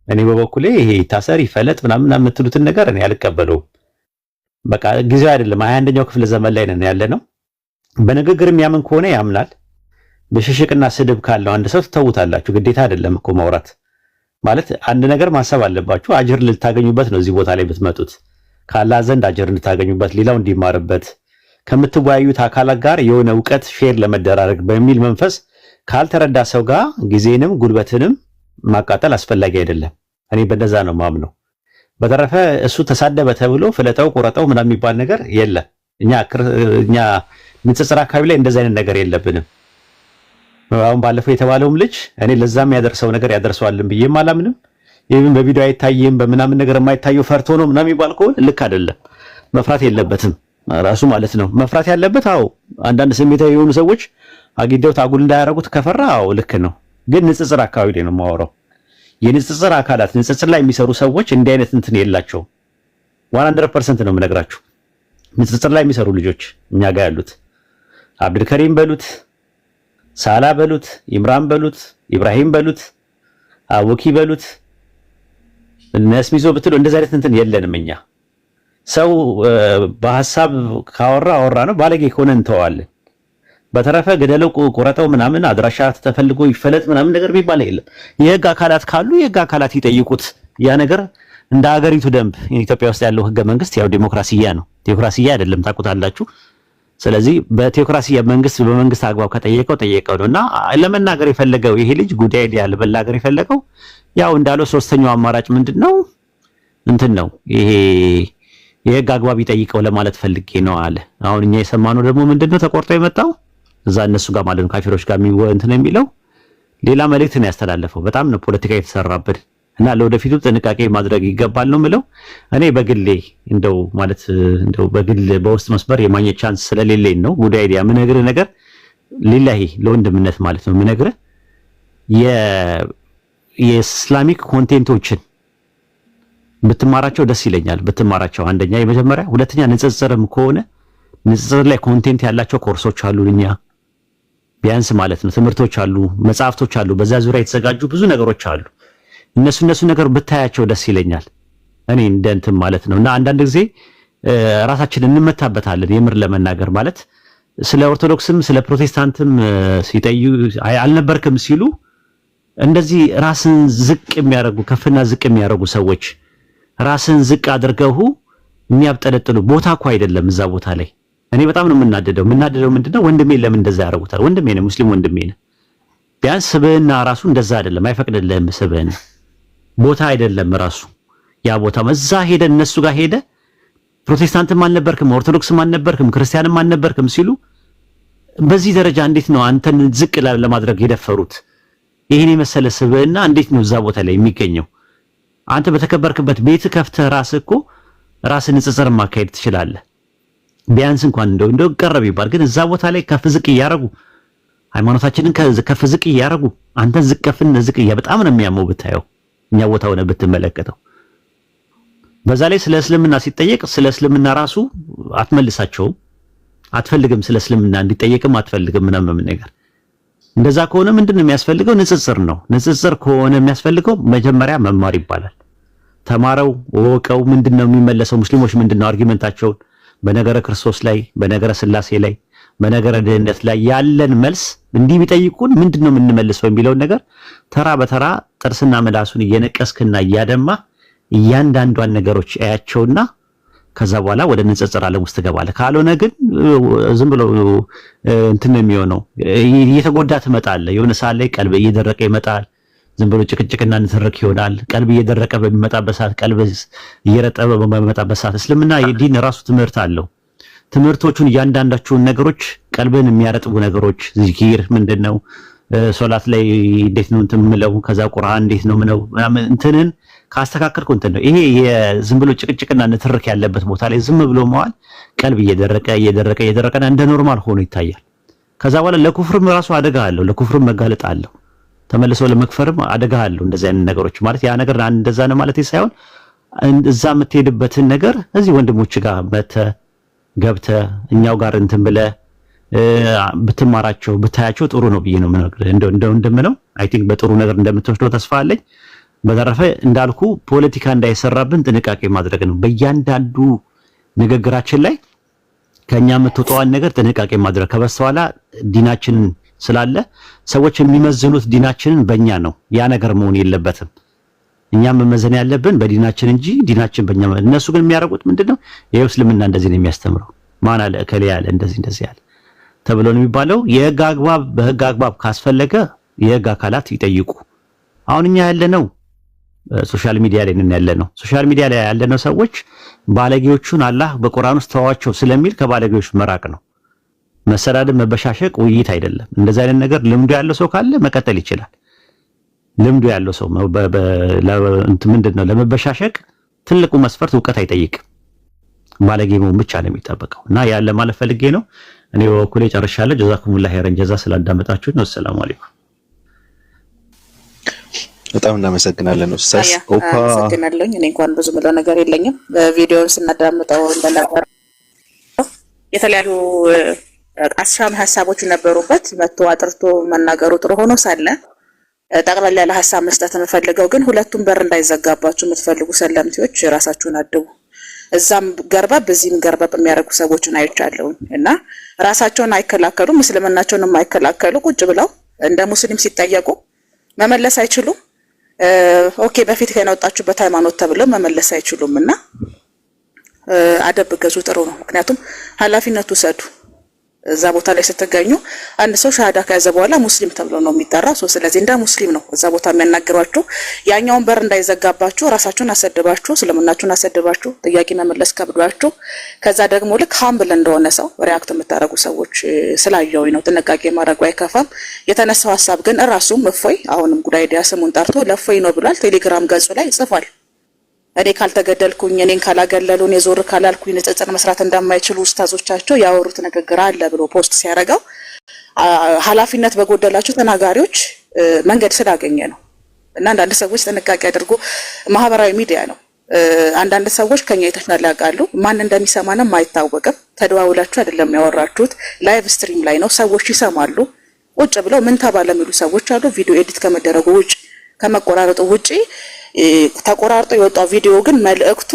እኔ በበኩሌ ይሄ ታሰር ይፈለጥ ምናምን የምትሉትን ነገር እኔ አልቀበለውም። በቃ ጊዜው አይደለም። 21ኛው ክፍለ ዘመን ላይ ነን ያለ ነው። በንግግር የሚያምን ከሆነ ያምናል። በሽሽቅና ስድብ ካለው አንድ ሰው ትተውታላችሁ። ግዴታ አይደለም እኮ ማውራት ማለት አንድ ነገር ማሰብ አለባችሁ። አጅር ልታገኙበት ነው እዚህ ቦታ ላይ ብትመጡት፣ ካላህ ዘንድ አጅር እንድታገኙበት፣ ሌላው እንዲማርበት፣ ከምትወያዩት አካላት ጋር የሆነ እውቀት ሼር ለመደራረግ በሚል መንፈስ ካልተረዳ ሰው ጋር ጊዜንም ጉልበትንም ማቃጠል አስፈላጊ አይደለም። እኔ በደዛ ነው ማምነው። በተረፈ እሱ ተሳደበ ተብሎ ፍለጠው ቆረጠው ምናምን የሚባል ነገር የለም። እኛ ንጽጽር አካባቢ ላይ እንደዛ አይነት ነገር የለብንም። አሁን ባለፈው የተባለውም ልጅ እኔ ለዛም ያደርሰው ነገር ያደርሰዋልን ብዬም አላምንም። ይሄን በቪዲዮ አይታየም በምናምን ነገር የማይታየው ፈርቶ ነው ምናምን የሚባል ከሆነ ልክ አይደለም። መፍራት የለበትም ራሱ ማለት ነው። መፍራት ያለበት አዎ አንዳንድ ስሜታዊ የሆኑ ሰዎች አግኝተው ታጉል እንዳያረጉት ከፈራ አዎ ልክ ነው። ግን ንጽጽር አካባቢ ላይ ነው የማወራው። የንጽጽር አካላት ንጽጽር ላይ የሚሰሩ ሰዎች እንዲህ አይነት እንትን የላቸው 100% ነው የምነግራችሁ። ንጽጽር ላይ የሚሰሩ ልጆች እኛ ጋር ያሉት አብዱልከሪም በሉት፣ ሳላ በሉት፣ ኢምራን በሉት፣ ኢብራሂም በሉት፣ አቡኪ በሉት፣ እነስሚዞ ብትሉ እንደዚህ አይነት እንትን የለንም እኛ። ሰው በሐሳብ ካወራ ነው፣ ባለጌ ከሆነ እንተዋለን። በተረፈ ገደለው ቆረጠው ምናምን አድራሻ ተፈልጎ ይፈለጥ ምናምን ነገር ቢባል የለም። የህግ አካላት ካሉ የህግ አካላት ይጠይቁት። ያ ነገር እንደ ሀገሪቱ ደንብ ኢትዮጵያ ውስጥ ያለው ህገ መንግስት ያው ዲሞክራሲያ ነው። ቴዎክራሲያ አይደለም ታውቁታላችሁ። ስለዚህ በቴዎክራሲያ መንግስት በመንግስት አግባብ ከጠየቀው ነውና ለመናገር የፈለገው ይሄ ልጅ ጉዳይ ያለ በላገር የፈለገው ያው እንዳለው ሶስተኛው አማራጭ ምንድነው እንትን ነው ይሄ የህግ አግባብ ይጠይቀው ለማለት ፈልጌ ነው አለ። አሁን እኛ የሰማነው ደግሞ ምንድነው ተቆርጦ የመጣው እዛ እነሱ ጋር ማለት ነው ካፊሮች ጋር እንትን የሚለው ሌላ መልእክት ነው ያስተላለፈው። በጣም ነው ፖለቲካ የተሰራበት እና ለወደፊቱ ጥንቃቄ ማድረግ ይገባል ነው የምለው። እኔ በግሌ እንደው በግል በውስጥ መስመር የማግኘት ቻንስ ስለሌለኝ ነው ጉዳይ አይዲያ ምነግርህ ነገር ሊላሂ ለወንድምነት ማለት ነው ምነግርህ የኢስላሚክ ኮንቴንቶችን ብትማራቸው ደስ ይለኛል። ብትማራቸው አንደኛ የመጀመሪያ፣ ሁለተኛ ንጽጽርም ከሆነ ንጽጽር ላይ ኮንቴንት ያላቸው ኮርሶች አሉ እኛ ቢያንስ ማለት ነው ትምህርቶች አሉ፣ መጽሐፍቶች አሉ፣ በዛ ዙሪያ የተዘጋጁ ብዙ ነገሮች አሉ። እነሱ ነገር ብታያቸው ደስ ይለኛል። እኔ እንደንተም ማለት ነውና አንዳንድ ጊዜ ራሳችንን እንመታበታለን። የምር ለመናገር ማለት ስለ ኦርቶዶክስም ስለ ፕሮቴስታንትም ሲጠዩ አልነበርክም ሲሉ እንደዚህ ራስን ዝቅ የሚያደርጉ ከፍና ዝቅ የሚያደርጉ ሰዎች ራስን ዝቅ አድርገው የሚያብጠለጥሉ ቦታ እኮ አይደለም እዛ ቦታ ላይ። እኔ በጣም ነው የምናደደው ምንድነው ወንድሜ ለምን እንደዛ ያደርጉታል? ወንድሜ ነው፣ ሙስሊም ወንድሜ ነው። ቢያንስ ስብዕና ራሱ እንደዛ አይደለም፣ አይፈቅድልህም። ስብዕና ቦታ አይደለም ራሱ ያ ቦታ። እዛ ሄደ እነሱ ጋር ሄደ ፕሮቴስታንትም አልነበርክም ኦርቶዶክስም አልነበርክም ክርስቲያንም አልነበርክም ሲሉ በዚህ ደረጃ እንዴት ነው አንተን ዝቅ ለማድረግ የደፈሩት? ይሄን የመሰለ ስብዕና እንዴት ነው እዛ ቦታ ላይ የሚገኘው? አንተ በተከበርክበት ቤት ከፍተህ ራስህ እኮ ራስን ንጽጽር ማካሄድ ትችላለህ። ቢያንስ እንኳን እንደው ቀረብ ይባል። ግን እዛ ቦታ ላይ ከፍ ዝቅ እያደረጉ ሃይማኖታችንን ከፍ ዝቅ እያደረጉ አንተን ዝቅ በጣም ነው የሚያመው ብታየው፣ እኛ ቦታ ሆነ ብትመለከተው። በዛ ላይ ስለ እስልምና ሲጠየቅ ስለ እስልምና ራሱ አትመልሳቸውም፣ አትፈልግም። ስለ እስልምና እንዲጠየቅም አትፈልግም ምናምን ነገር። እንደዛ ከሆነ ምንድነው የሚያስፈልገው? ንጽጽር ነው። ንጽጽር ከሆነ የሚያስፈልገው መጀመሪያ መማር ይባላል። ተማረው ወቀው ምንድነው የሚመለሰው? ሙስሊሞች ምንድነው አርጊመንታቸውን በነገረ ክርስቶስ ላይ በነገረ ስላሴ ላይ በነገረ ድህነት ላይ ያለን መልስ እንዲህ ቢጠይቁን ምንድነው የምንመልሰው የሚለውን ነገር ተራ በተራ ጥርስና ምላሱን እየነቀስክና እያደማ እያንዳንዷን ነገሮች አያቸውና ከዛ በኋላ ወደ ንጽጽር ዓለም ውስጥ ገባለ። ካልሆነ ግን ዝም ብሎ እንትን ነው የሚሆነው። እየተጎዳ ትመጣለህ። የሆነ ሰዓት ላይ ቀልብ እየደረቀ ይመጣል። ዝም ብሎ ጭቅጭቅና ንትርክ ይሆናል። ቀልብ እየደረቀ በሚመጣበት ሰዓት፣ ቀልብ እየረጠበ በሚመጣበት ሰዓት እስልምና የዲን ራሱ ትምህርት አለው። ትምህርቶቹን እያንዳንዳቸውን ነገሮች ቀልብን የሚያረጥቡ ነገሮች ዚኪር ምንድነው፣ ሶላት ላይ እንዴት ነው እንትን ምለው፣ ከዛ ቁርአን እንዴት ነው ምነው እንትንን ካስተካከልኩ እንትን ነው። ይሄ የዝም ብሎ ጭቅጭቅና ንትርክ ያለበት ቦታ ላይ ዝም ብሎ መዋል ቀልብ እየደረቀና እንደ ኖርማል ሆኖ ይታያል። ከዛ በኋላ ለኩፍርም ራሱ አደጋ አለው። ለኩፍርም መጋለጥ አለው። ተመልሶ ለመክፈርም አደጋ አለው። እንደዚህ አይነት ነገሮች ማለት ያ ነገር እንደዛ ነው ማለት ሳይሆን እዛ የምትሄድበትን ነገር እዚህ ወንድሞች ጋር ገብተህ እኛው ጋር እንትን ብለህ ብትማራቸው ብታያቸው ጥሩ ነው ብዬ ነው እንደምለው። አይ ቲንክ በጥሩ ነገር እንደምትወስደው ተስፋ አለኝ። በተረፈ እንዳልኩ ፖለቲካ እንዳይሰራብን ጥንቃቄ ማድረግ ነው። በእያንዳንዱ ንግግራችን ላይ ከኛ የምትወጣውን ነገር ጥንቃቄ ማድረግ። ከበስተኋላ ዲናችንን ስላለ ሰዎች የሚመዝኑት ዲናችንን በእኛ ነው። ያ ነገር መሆን የለበትም። እኛም መመዘን ያለብን በዲናችን እንጂ ዲናችን በእኛ። እነሱ ግን የሚያደርጉት ምንድነው? ይሄው እስልምና እንደዚህ ነው የሚያስተምረው፣ ማን አለ እከሌ ያለ እንደዚህ ያለ ተብሎ ነው የሚባለው። በህግ አግባብ ካስፈለገ የህግ አካላት ይጠይቁ። አሁን እኛ ያለነው ሶሻል ሚዲያ ላይ ነን ያለነው። ሶሻል ሚዲያ ላይ ያለነው ሰዎች ባለጌዎቹን አላህ በቁርአን ውስጥ ተዋቸው ስለሚል ከባለጌዎች መራቅ ነው። መሰዳደብ፣ መበሻሸቅ ውይይት አይደለም። እንደዛ አይነት ነገር ልምዱ ያለው ሰው ካለ መቀጠል ይችላል። ልምዱ ያለው ሰው ምንድነው ለመበሻሸቅ ትልቁ መስፈርት እውቀት አይጠይቅም። ባለጌ መሆን ብቻ ነው የሚጠበቀው። እና ያለ ማለት ፈልጌ ነው። እኔ በኩሌ ጨርሻለሁ። ጀዛኩሙላህ ኸይረን ጀዛ ስላዳመጣችሁ ነው። ሰላም አለይኩም። በጣም እናመሰግናለን ኡስታዝ ኦፓ። አመሰግናለሁ። እኔ እንኳን ብዙ ምለው ነገር የለኝም። ቪዲዮውን ስናዳምጠው እንደነበር የተለያዩ አሻም ሀሳቦች ነበሩበት። መጥቶ አጥርቶ መናገሩ ጥሩ ሆኖ ሳለ ጠቅላላ ያለ ሀሳብ መስጠት የምፈልገው ግን ሁለቱም በር እንዳይዘጋባችሁ የምትፈልጉ ሰለምቲዎች ራሳችሁን አድቡ። እዛም ገርበብ በዚህም ገርበብ የሚያደርጉ ሰዎችን አይቻለሁ እና ራሳቸውን አይከላከሉም፣ እስልምናቸውን የማይከላከሉ ቁጭ ብለው እንደ ሙስሊም ሲጠየቁ መመለስ አይችሉም። ኦኬ በፊት ከነወጣችሁበት ሃይማኖት ተብለው መመለስ አይችሉም እና አደብ ገዙ ጥሩ ነው። ምክንያቱም ኃላፊነቱ ሰዱ። እዛ ቦታ ላይ ስትገኙ አንድ ሰው ሻሃዳ ከያዘ በኋላ ሙስሊም ተብሎ ነው የሚጠራው። ስለዚህ እንደ ሙስሊም ነው እዛ ቦታ የሚያናግሯችሁ። ያኛውን በር እንዳይዘጋባችሁ ራሳችሁን አሰድባችሁ እስልምናችሁን አሰድባችሁ ጥያቄ መመለስ ከብዷችሁ ከዛ ደግሞ ልክ ሃምብል እንደሆነ ሰው ሪአክት የምታደርጉ ሰዎች ስላየሁኝ ነው። ጥንቃቄ ማድረጉ አይከፋም። የተነሳው ሐሳብ ግን ራሱም እፎይ አሁንም ጉዳይ ዲያ ስሙን ጠርቶ ለእፎይ ነው ብሏል። ቴሌግራም ገጹ ላይ ጽፏል። እኔ ካልተገደልኩኝ እኔን ካላገለሉን የዞር ካላልኩኝ ንጽጽር መስራት እንደማይችሉ ኡስታዞቻቸው ያወሩት ንግግር አለ ብሎ ፖስት ሲያደርገው ኃላፊነት በጎደላቸው ተናጋሪዎች መንገድ ስላገኘ ነው። እና አንዳንድ ሰዎች ጥንቃቄ አድርጎ ማህበራዊ ሚዲያ ነው። አንዳንድ ሰዎች ከኛ የተሻለ ያውቃሉ። ማን እንደሚሰማንም አይታወቅም። ተደዋውላችሁ አይደለም ያወራችሁት፣ ላይቭ ስትሪም ላይ ነው። ሰዎች ይሰማሉ። ቁጭ ብለው ምን ተባለ የሚሉ ሰዎች አሉ። ቪዲዮ ኤዲት ከመደረጉ ውጭ ከመቆራረጡ ውጪ ተቆራርጦ የወጣው ቪዲዮ ግን መልእክቱ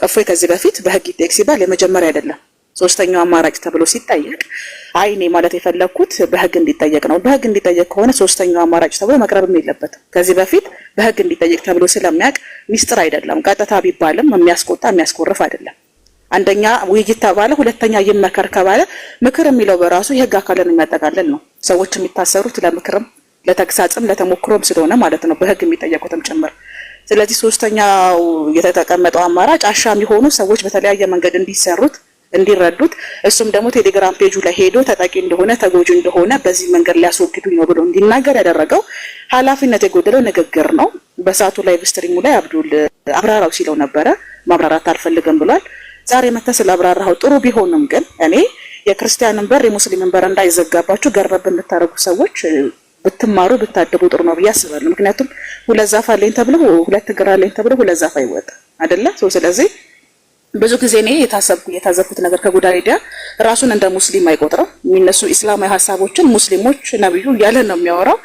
እፎይ ከዚህ በፊት በህግ ይጠየቅ ሲባል የመጀመሪያ አይደለም። ሶስተኛው አማራጭ ተብሎ ሲጠየቅ አይኔ ማለት የፈለኩት በህግ እንዲጠየቅ ነው። በህግ እንዲጠየቅ ከሆነ ሶስተኛው አማራጭ ተብሎ መቅረብም የለበትም። ከዚህ በፊት በህግ እንዲጠየቅ ተብሎ ስለሚያውቅ ሚስጥር አይደለም። ቀጥታ ቢባልም የሚያስቆጣ የሚያስቆርፍ አይደለም። አንደኛ ውይይት ተባለ፣ ሁለተኛ ይመከር ከባለ ምክር የሚለው በራሱ የህግ አካልን የሚያጠቃልል ነው። ሰዎች የሚታሰሩት ለምክርም ለተግሳጽም ለተሞክሮም ስለሆነ ማለት ነው፣ በህግ የሚጠየቁትም ጭምር። ስለዚህ ሶስተኛው የተቀመጠው አማራጭ አሻሚ የሆኑ ሰዎች በተለያየ መንገድ እንዲሰሩት እንዲረዱት፣ እሱም ደግሞ ቴሌግራም ፔጁ ላይ ሄዶ ተጠቂ እንደሆነ ተጎጂ እንደሆነ በዚህ መንገድ ሊያስወግዱኝ ነው ብሎ እንዲናገር ያደረገው ኃላፊነት የጎደለው ንግግር ነው። በሰዓቱ ላይ ስትሪሙ ላይ አብዱል አብራራው ሲለው ነበረ። ማብራራት አልፈልግም ብሏል። ዛሬ መተህ ስላብራራው ጥሩ ቢሆንም ግን እኔ የክርስቲያንን በር የሙስሊምን በር እንዳይዘጋባችሁ ገረብ የምታደርጉ ሰዎች ብትማሩ ብታደቡ ጥሩ ነው ብዬ አስባለሁ። ምክንያቱም ሁለት ዛፍ አለኝ ተብሎ ሁለት እግር አለኝ ተብሎ ሁለት ዛፍ አይወጣ አይደለ? ስለዚህ ብዙ ጊዜ እኔ የታዘብኩት ነገር ከጉዳይ ዲያ ራሱን እንደ ሙስሊም አይቆጥረው። የሚነሱ ኢስላማዊ ሀሳቦችን ሙስሊሞች ነብዩ እያለ ነው የሚያወራው።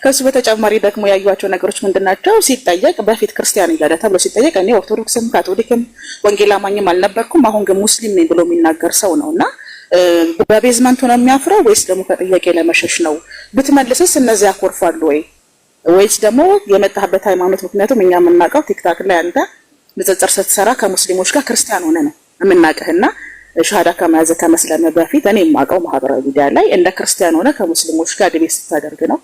ከሱ በተጨማሪ ደግሞ ያዩዋቸው ነገሮች ምንድናቸው? ሲጠየቅ በፊት ክርስቲያን እያለ ተብሎ ሲጠየቅ እኔ ኦርቶዶክስም ካቶሊክም ወንጌል አማኝም አልነበርኩም አሁን ግን ሙስሊም ነኝ ብሎ የሚናገር ሰው ነውና በቤዝመንቱ ነው የሚያፍረው ወይስ ደግሞ ከጥያቄ ለመሸሽ ነው? ብትመልስስ እነዚህ ያኮርፋሉ ወይስ ደግሞ የመጣህበት ሃይማኖት? ምክንያቱም እኛ የምናውቀው ቲክታክ ላይ አንተ ንጽጽር ስትሰራ ከሙስሊሞች ጋር ክርስቲያን ሆነ ነው የምናውቅህና ሻሃዳ ከመያዝ ከመስለመ በፊት እኔ የማውቀው ማህበራዊ ሚዲያ ላይ እንደ ክርስቲያን ሆነ ከሙስሊሞች ጋር ዲቤት ስታደርግ ነው።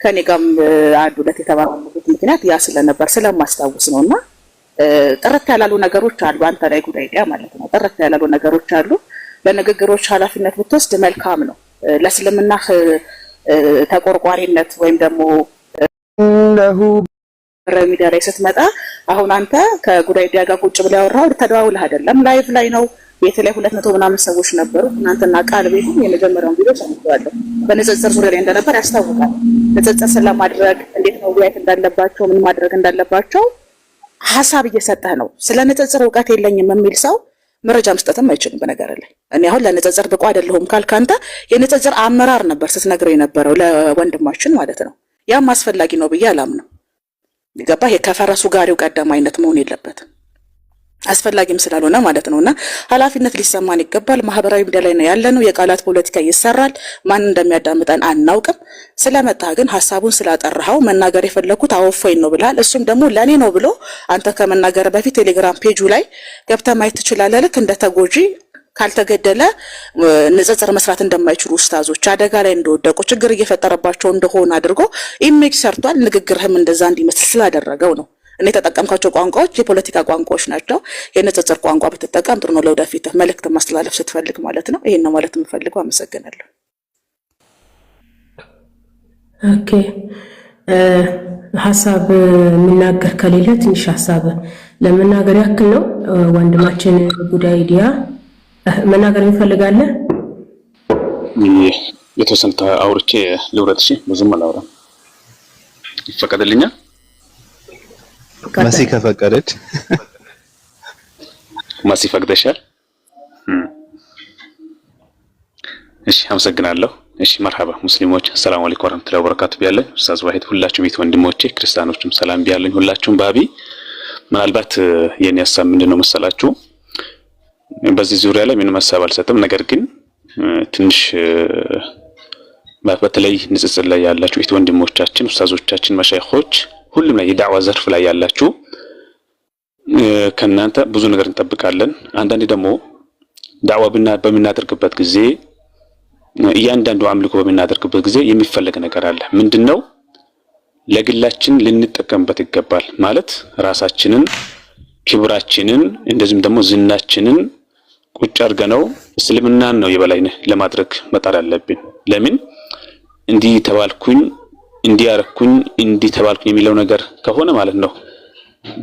ከኔ ጋርም አንድ ሁለት የተባባሉበት ምክንያት ያ ስለነበር ስለማስታውስ ነውና ጥርት ያላሉ ነገሮች አሉ አንተ ላይ ጉዳይ ዲያ ማለት ነው። ጥርት ያላሉ ነገሮች አሉ። ለንግግሮች ኃላፊነት ብትወስድ መልካም ነው። ለእስልምና ተቆርቋሪነት ወይም ደግሞ ሚዲያ ላይ ስትመጣ አሁን አንተ ከጉዳይ ዲያ ጋር ቁጭ ብለው ያወራው ተደዋውለህ አይደለም፣ ላይቭ ላይ ነው። ቤት ላይ 200 ምናምን ሰዎች ነበሩ። እናንተና ቃል ቤቱ የመጀመሪያውን ቪዲዮ ሰምተዋለሁ። በንጽጽር ዙሪያ ላይ እንደነበር ያስታውቃል። ንጽጽር ስለማድረግ እንዴት ነው ውይይት እንዳለባቸው ምን ማድረግ እንዳለባቸው ሐሳብ እየሰጠህ ነው። ስለ ንጽጽር ዕውቀት የለኝም የሚል ሰው መረጃ መስጠትም አይችልም። በነገር ላይ እኔ አሁን ለንጽጽር ብቁ አይደለሁም ካልካንተ የንጽጽር አመራር ነበር ስትነግረው የነበረው ለወንድማችን ማለት ነው። ያም አስፈላጊ ነው ብዬ አላምነው። ይገባህ? የከፈረሱ ጋሪው ቀደም አይነት መሆን የለበትም አስፈላጊም ስላልሆነ ማለት ነውና ኃላፊነት ሊሰማን ይገባል። ማህበራዊ ሚዲያ ላይ ነው ያለነው። የቃላት ፖለቲካ ይሰራል። ማን እንደሚያዳምጠን አናውቅም። ስለመጣ ግን ሐሳቡን ስላጠራኸው መናገር የፈለኩት አወፈኝ ነው ብላል። እሱም ደግሞ ለኔ ነው ብሎ አንተ ከመናገር በፊት ቴሌግራም ፔጁ ላይ ገብተህ ማየት ትችላለህ። ልክ እንደ ተጎጂ ካልተገደለ ንጽጽር መስራት እንደማይችሉ ኡስታዞች አደጋ ላይ እንደወደቁ ችግር እየፈጠረባቸው እንደሆነ አድርጎ ኢሜጅ ሰርቷል። ንግግርህም እንደዛ እንዲመስል ስላደረገው ነው። እኔ ተጠቀምካቸው ቋንቋዎች የፖለቲካ ቋንቋዎች ናቸው። የንጽጽር ቋንቋ ብትጠቀም ጥሩ ነው ለወደፊት መልእክት ማስተላለፍ ስትፈልግ ማለት ነው። ይሄን ነው ማለት የምፈልገው። አመሰግናለሁ። ኦኬ ሐሳብ የሚናገር ከሌለ ትንሽ ሐሳብ ለመናገር ያክል ነው። ወንድማችን ጉዳይ ዲያ መናገር ይፈልጋል። የተወሰነ አውርቼ ልውረድ። እሺ ብዙም አላወራም። ይፈቀድልኛል? መሲ ከፈቀደች መሲ ፈቅደሻል? እሺ አመሰግናለሁ። እሺ መርሐባ ሙስሊሞች ሰላም አለይኩም ወራህመቱላሂ ወበረካቱ ቢያለኝ ኡስታዝ ዋሂድ ሁላችሁም ቤት ወንድሞቼ ክርስቲያኖችም ሰላም ቢያለኝ ሁላችሁም ባቢ ምናልባት የኔ ሐሳብ ምንድነው መሰላችሁ በዚህ ዙሪያ ላይ ምንም ሐሳብ አልሰጥም። ነገር ግን ትንሽ በተለይ ንጽጽር ላይ ያላችሁ ቤት ወንድሞቻችን ኡስታዞቻችን መሻይኾች ሁሉም ላይ የዳዕዋ ዘርፍ ላይ ያላችሁ ከናንተ ብዙ ነገር እንጠብቃለን። አንዳንዴ ደግሞ ዳዕዋ በምናደርግበት ጊዜ እያንዳንዱ አምልኮ በምናደርግበት ጊዜ የሚፈለግ ነገር አለ። ምንድነው? ለግላችን ልንጠቀምበት ይገባል። ማለት ራሳችንን ክብራችንን እንደዚህም ደግሞ ዝናችንን ቁጭ አድርገነው እስልምናን ነው የበላይነት ለማድረግ መጣር አለብን። ለምን እንዲህ ተባልኩኝ እንዲያረኩኝ እንዲህ ተባልኩኝ የሚለው ነገር ከሆነ ማለት ነው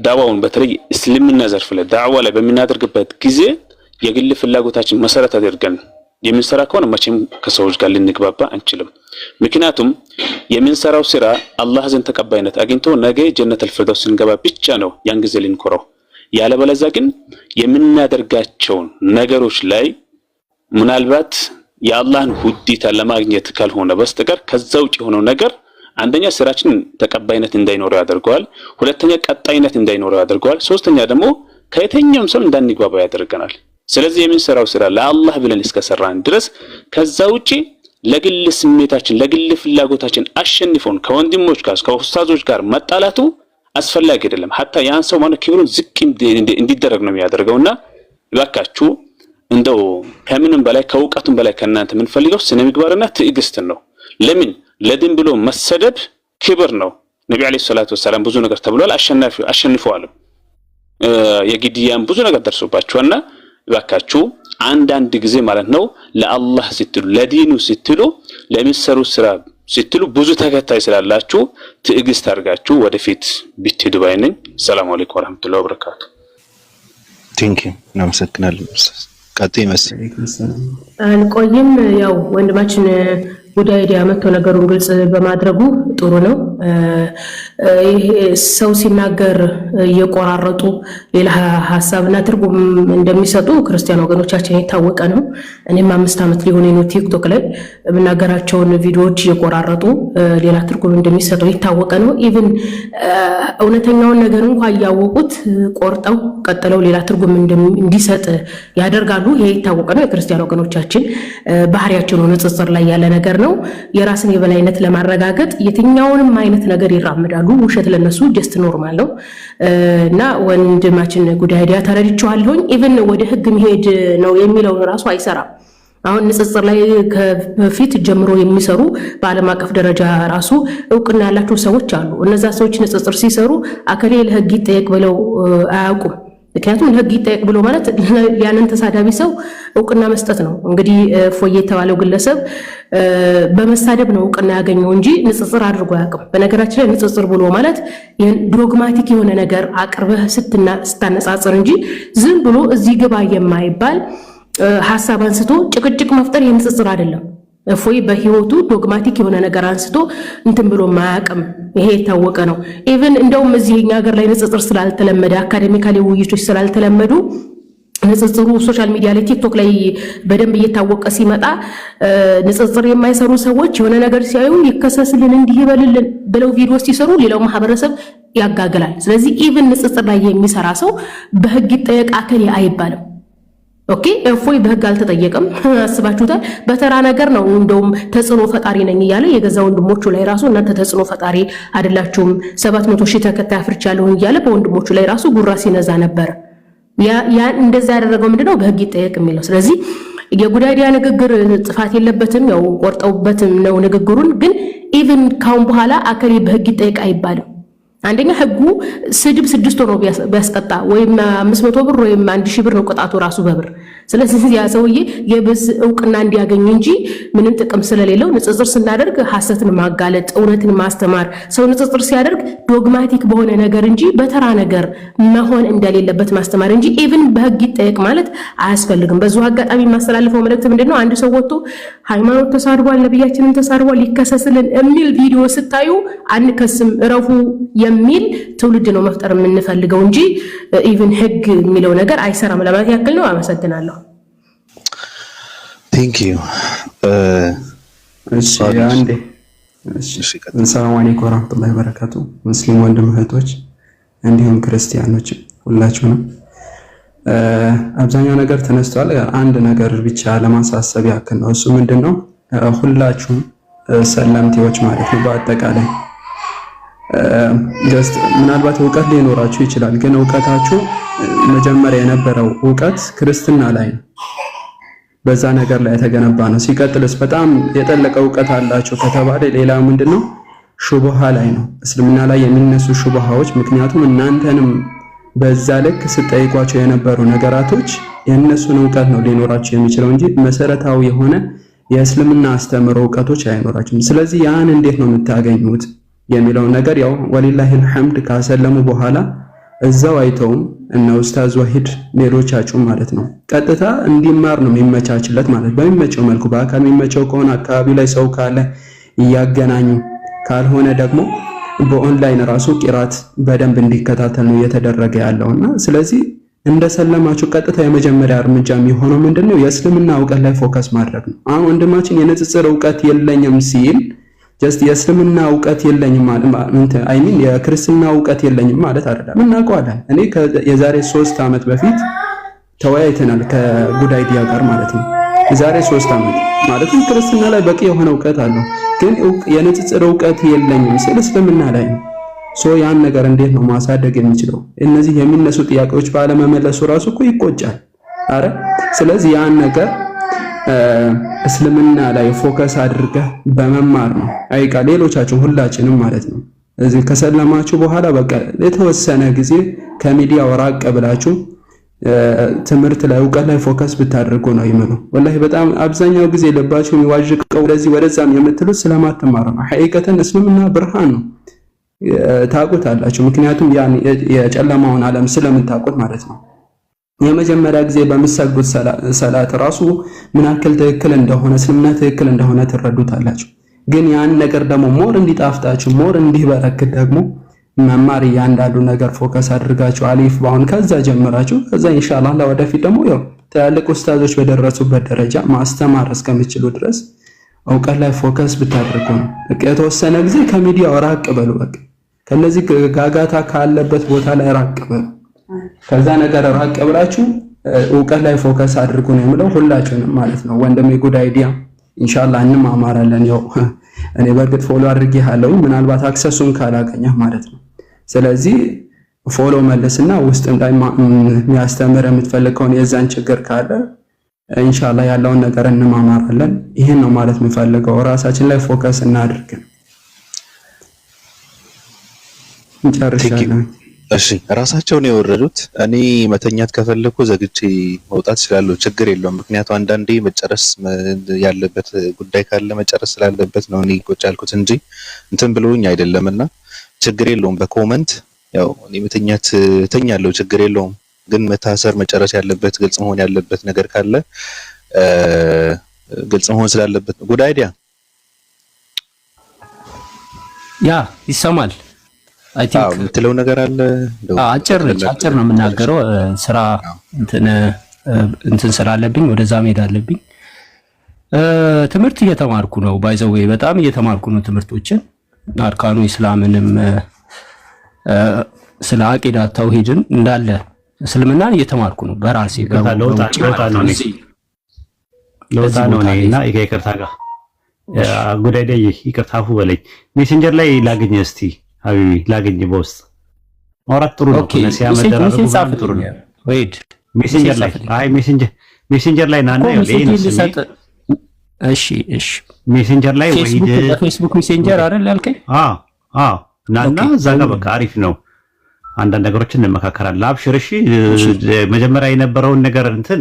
ዳዕዋውን በተለይ እስልምና ዘርፍ ላይ ዳዕዋ ላይ በሚናደርግበት ጊዜ የግል ፍላጎታችን መሰረት አድርገን የምንሰራ ከሆነ መቼም ከሰዎች ጋር ልንግባባ አንችልም። ምክንያቱም የምንሰራው ስራ አላህ ዘንድ ተቀባይነት አግኝቶ ነገ ጀነተል ፊርደውስ ስንገባ ብቻ ነው ያን ጊዜ ልንኮራው። ያለበለዚያ ግን የምናደርጋቸው ነገሮች ላይ ምናልባት የአላህን ውዴታ ለማግኘት ካልሆነ በስተቀር ከዛ ውጭ የሆነው ነገር አንደኛ ስራችን ተቀባይነት እንዳይኖረው ያደርገዋል፣ ሁለተኛ ቀጣይነት እንዳይኖረው ያደርገዋል፣ ሶስተኛ ደግሞ ከየትኛውም ሰው እንዳንግባባ ያደርገናል። ስለዚህ የምንሰራው ስራ ለአላህ ብለን እስከሰራን ድረስ ከዛ ውጪ ለግል ስሜታችን ለግል ፍላጎታችን አሸንፎን ከወንድሞች ጋር ከኡስታዞች ጋር መጣላቱ አስፈላጊ አይደለም። hatta ያን ሰው ማለት ክብሩን ዝቅ እንዲደረግ ነው የሚያደርገውና እባካችሁ እንደው ከምንም በላይ ከውቀቱም በላይ ከናንተ ምን ፈልገው ስነ ምግባርና ትዕግስትን ነው። ለምን ለድን ብሎ መሰደብ ክብር ነው። ነብዩ አለይሂ ሰላቱ ወሰለም ብዙ ነገር ተብሏል፣ አሸንፈዋል። የግድያም ብዙ ነገር ደርሶባቸውና እባካችሁ አንዳንድ ጊዜ ማለት ነው ለአላህ ስትሉ ለዲኑ ስትሉ ለሚሰሩ ስራ ስትሉ ብዙ ተከታይ ስላላችሁ ትዕግስት አድርጋችሁ ወደፊት ብትሄዱ ባይ ነኝ። ሰላም አለይኩም ወራህመቱላሂ ወበረካቱ። ቴንክ ዩ እናመሰግናለን። ቀጥይ መስል አንቆይም። ያው ወንድማችን ጉዳይ ዲያመቶ ነገሩን ግልጽ በማድረጉ ጥሩ ነው። ይሄ ሰው ሲናገር እየቆራረጡ ሌላ ሐሳብና ትርጉም እንደሚሰጡ ክርስቲያን ወገኖቻችን የታወቀ ነው። እኔም 5 ዓመት ሊሆን ነው ቲክቶክ ላይ የምናገራቸውን ቪዲዮዎች እየቆራረጡ ሌላ ትርጉም እንደሚሰጡ የታወቀ ነው። ኢቭን እውነተኛውን ነገር እንኳን ያወቁት ቆርጠው ቀጥለው ሌላ ትርጉም እንዲሰጥ ያደርጋሉ። ይሄ የታወቀ ነው። የክርስቲያን ወገኖቻችን ባህሪያቸው ነው። ንጽጽር ላይ ያለ ነገር ነው። የራስን የበላይነት ለማረጋገጥ የትኛውንም አይነት ነገር ይራመዳሉ። ውሸት ለነሱ ጀስት ኖርማል ነው እና ወንድማችን ጉዳይ ዲያ ተረድቻለሁኝ። ኢቭን ወደ ህግ መሄድ ነው የሚለው ራሱ አይሰራም። አሁን ንጽጽር ላይ ከፊት ጀምሮ የሚሰሩ በዓለም አቀፍ ደረጃ ራሱ እውቅና ያላቸው ሰዎች አሉ። እነዛ ሰዎች ንጽጽር ሲሰሩ አከሌ ለህግ ይጠየቅ ብለው አያውቁም። ምክንያቱም ለህግ ይጠየቅ ብሎ ማለት ያንን ተሳዳቢ ሰው እውቅና መስጠት ነው። እንግዲህ ፎዬ የተባለው ግለሰብ በመሳደብ ነው እውቅና ያገኘው እንጂ ንጽጽር አድርጎ አያውቅም። በነገራችን ላይ ንጽጽር ብሎ ማለት ዶግማቲክ የሆነ ነገር አቅርበህ ስታነጻጽር እንጂ ዝም ብሎ እዚህ ግባ የማይባል ሐሳብ አንስቶ ጭቅጭቅ መፍጠር የንጽጽር አይደለም። ፎይ በህይወቱ ዶግማቲክ የሆነ ነገር አንስቶ እንትን ብሎ ማያውቅም። ይሄ የታወቀ ነው። ኢቭን እንደውም እዚህኛ ሀገር ላይ ንጽጽር ስላልተለመደ አካዴሚካሊ ውይይቶች ስላልተለመዱ ንጽጽሩ ሶሻል ሚዲያ ላይ ቲክቶክ ላይ በደንብ እየታወቀ ሲመጣ ንጽጽር የማይሰሩ ሰዎች የሆነ ነገር ሲያዩ ይከሰስልን እንዲህ ይበልልን ብለው ቪዲዮ ሲሰሩ ሌላው ማህበረሰብ ያጋግላል። ስለዚህ ኢቭን ንጽጽር ላይ የሚሰራ ሰው በህግ ይጠየቅ አከሌ አይባልም። ኦኬ እፎይ በህግ አልተጠየቀም። አስባችሁታል? በተራ ነገር ነው። እንደውም ተጽዕኖ ፈጣሪ ነኝ እያለ የገዛ ወንድሞቹ ላይ ራሱ እናንተ ተጽዕኖ ፈጣሪ አይደላችሁም 700,000 ተከታይ አፍርቻለሁ እያለ በወንድሞቹ ላይ ራሱ ጉራ ሲነዛ ነበር። ያ እንደዛ ያደረገው ምንድነው? በህግ ይጠየቅ የሚለው። ስለዚህ የጉዳይ ዲያ ንግግር ጥፋት የለበትም። ያው ቆርጠውበትም ነው ንግግሩን። ግን ኢቭን ካሁን በኋላ አከሌ በህግ ይጠየቅ አይባልም። አንደኛ ህጉ ስድብ 6 ወር ነው ቢያስቀጣ ወይም 500 ብር ወይም 1000 ብር ነው ቅጣቱ ራሱ በብር። ስለዚህ ያ ሰውዬ የብዝ እውቅና እንዲያገኝ እንጂ ምንም ጥቅም ስለሌለው ንጽጽር ስናደርግ ሐሰትን ማጋለጥ እውነትን ማስተማር ሰው ንጽጽር ሲያደርግ ዶግማቲክ በሆነ ነገር እንጂ በተራ ነገር መሆን እንደሌለበት ማስተማር እንጂ ኢቭን በህግ ይጠየቅ ማለት አያስፈልግም። በዙ አጋጣሚ ማስተላለፈው መልእክት ምንድነው? አንድ ሰው ወጥቶ ሃይማኖት ተሳድቧል፣ ነብያችንን ተሳድቧል ይከሰስልን የሚል ቪዲዮ ስታዩ አንከስም እረፉ የሚል ትውልድ ነው መፍጠር የምንፈልገው እንጂ ኢቭን ህግ የሚለው ነገር አይሰራም ለማለት ያክል ነው። አመሰግናለሁ። ቴንክ ዩ እሺ አንዴ ሰላም አለይኩም ወራህመቱላሂ ወበረካቱ። ሙስሊም ወንድም እህቶች እንዲሁም ክርስቲያኖች ሁላችሁንም አብዛኛው ነገር ተነስቷል። አንድ ነገር ብቻ ለማሳሰብ ያክል ነው። እሱ ምንድነው? ሁላችሁም ሰላምቲዎች ማለት ነው በአጠቃላይ ጀስት ምናልባት ዕውቀት ሊኖራችሁ ይችላል። ግን ዕውቀታችሁ መጀመሪያ የነበረው ዕውቀት ክርስትና ላይ ነው፣ በዛ ነገር ላይ የተገነባ ነው። ሲቀጥልስ በጣም የጠለቀ ዕውቀት አላችሁ ከተባለ ሌላ ምንድነው? ሹብሃ ላይ ነው፣ እስልምና ላይ የሚነሱ ሹብሃዎች። ምክንያቱም እናንተንም በዛ ልክ ስጠይቋቸው የነበሩ ነገራቶች የነሱን ዕውቀት ነው ሊኖራችሁ የሚችለው እንጂ መሰረታዊ የሆነ የእስልምና አስተምሮ ዕውቀቶች አይኖራችሁም። ስለዚህ ያን እንዴት ነው የምታገኙት የሚለው ነገር ያው ወሊላሂል ሐምድ ካሰለሙ በኋላ እዛው አይተውም እና ኡስታዝ ወሂድ ሌሎቻችሁ ማለት ነው ቀጥታ እንዲማር ነው የሚመቻችለት ማለት በሚመቸው መልኩ በአካል የሚመቸው ከሆነ አካባቢው ላይ ሰው ካለ እያገናኙ ካልሆነ ደግሞ በኦንላይን ራሱ ቂራት በደንብ እንዲከታተል ነው እየተደረገ ያለውና ስለዚህ እንደሰለማችሁ ቀጥታ የመጀመሪያ እርምጃ የሚሆነው ምንድነው? የእስልምና ዕውቀት ላይ ፎከስ ማድረግ ነው። አሁን ወንድማችን የንጽጽር ዕውቀት የለኝም ሲል ጀስት የእስልምና እውቀት የለኝም ማለት አይ ሚን የክርስትና እውቀት የለኝም ማለት አይደለም። እናውቀዋለን። እኔ የዛሬ 3 ዓመት በፊት ተወያይተናል ከጉዳይ ዲያ ጋር ማለት ነው። የዛሬ 3 ዓመት ማለትም ክርስትና ላይ በቂ የሆነ እውቀት አለው፣ ግን የንጽጽር እውቀት የለኝም ስለ እስልምና ላይ ነው። ያን ነገር እንዴት ነው ማሳደግ የሚችለው? እነዚህ የሚነሱ ጥያቄዎች ባለመመለሱ ራሱ እኮ ይቆጫል። አረ ስለዚህ ያን ነገር እስልምና ላይ ፎከስ አድርገህ በመማር ነው። አይቃ ሌሎቻችሁ ሁላችንም ማለት ነው እዚህ ከሰለማችሁ በኋላ በቃ የተወሰነ ጊዜ ከሚዲያው ራቅ ብላችሁ ትምህርት ላይ እውቀት ላይ ፎከስ ብታደርጉ ነው የሚለው። ወላሂ በጣም አብዛኛው ጊዜ ልባችሁ የሚዋዥቀው ወደዛም የምትሉት ስለማትማሩ ነው። ሐቂቀተን እስልምና ብርሃን ነው፣ ታውቁታላችሁ። ምክንያቱም ያን የጨለማውን ዓለም ስለምታውቁት ማለት ነው። የመጀመሪያ ጊዜ በምትሰግዱት ሰላት ራሱ ምን ያክል ትክክል እንደሆነ እስልምና ትክክል እንደሆነ ትረዱታላችሁ። ግን ያን ነገር ደግሞ ሞር እንዲጣፍጣችሁ ሞር እንዲበረክት ደግሞ መማር እያንዳንዱ ነገር ፎከስ አድርጋችሁ አሊፍ ባሁን ከዛ ጀምራችሁ ከዛ ኢንሻአላህ ለወደፊት ደግሞ ያው ትላልቅ ኡስታዞች በደረሱበት ደረጃ ማስተማር እስከምችሉ ድረስ እውቀት ላይ ፎከስ ብታደርጉ ነው። በቃ የተወሰነ ጊዜ ከሚዲያው ራቅ በሉ። በቃ ከነዚህ ጋጋታ ካለበት ቦታ ላይ ራቅ በሉ። ከዛ ነገር ራቅ ብላችሁ እውቀት ላይ ፎከስ አድርጉ ነው የምለው ሁላችሁንም ማለት ነው። ወንድሜ ጉድ አይዲያ ኢንሻአላህ እንማማራለን። ያው እኔ በርግጥ ፎሎ አድርጌሃለሁ ምናልባት አክሰሱን ካላገኘህ ማለት ነው። ስለዚህ ፎሎ መልስና ውስጥም ላይ የሚያስተምር የምትፈልገውን የዛን ችግር ካለ ኢንሻአላህ ያለውን ነገር እንማማራለን። ይሄን ነው ማለት የምፈልገው። ራሳችን ላይ ፎከስ እናድርግ። እንጨርሻለን። እሺ ራሳቸው ነው የወረዱት። እኔ መተኛት ከፈለኩ ዘግቼ መውጣት እችላለሁ፣ ችግር የለውም። ምክንያቱም አንዳንዴ መጨረስ ያለበት ጉዳይ ካለ መጨረስ ስላለበት ነው እኔ ቁጭ ያልኩት እንጂ እንትን ብሎኝ አይደለምና ችግር የለውም። በኮመንት ያው እኔ መተኛት ተኛለሁ፣ ችግር የለውም። ግን መታሰር መጨረስ ያለበት ግልጽ መሆን ያለበት ነገር ካለ ግልጽ መሆን ስላለበት ነው። ጉድ አይዲያ ያ ይሰማል። አይ ቲንክ የምትለው ነገር አለ። አጭር ነው የምናገረው። ስራ እንትን ስላለብኝ ወደዛ መሄድ አለብኝ። ትምህርት እየተማርኩ ነው። ባይ ዘ ዌይ በጣም እየተማርኩ ነው ትምህርቶችን፣ አርካኑ ኢስላምንም ስለ አቂዳ ተውሂድን እንዳለ እስልምናን እየተማርኩ ነው በራሴ ለውጣ ነው ነውና ይቅርታ ጋር ጉዳይ ላይ ይቅርታ አፉ በለኝ። ሜሴንጀር ላይ ላገኝ እስቲ ሀቢቢ ላገኝ በውስጥ ማውራት ጥሩ ነው። ነሲያ መደራረቡ ጥሩ ነው። ወይድ ሜሴንጀር ላይ ሜሴንጀር ላይ ናና እሺ ሜሴንጀር ላይ ወይድ ፌስቡክ ሜሴንጀር አይደል ያልከኝ? ናና እዛ ጋር በቃ አሪፍ ነው። አንዳንድ ነገሮችን እንመካከራለን። አብሽር እሺ። መጀመሪያ የነበረውን ነገር እንትን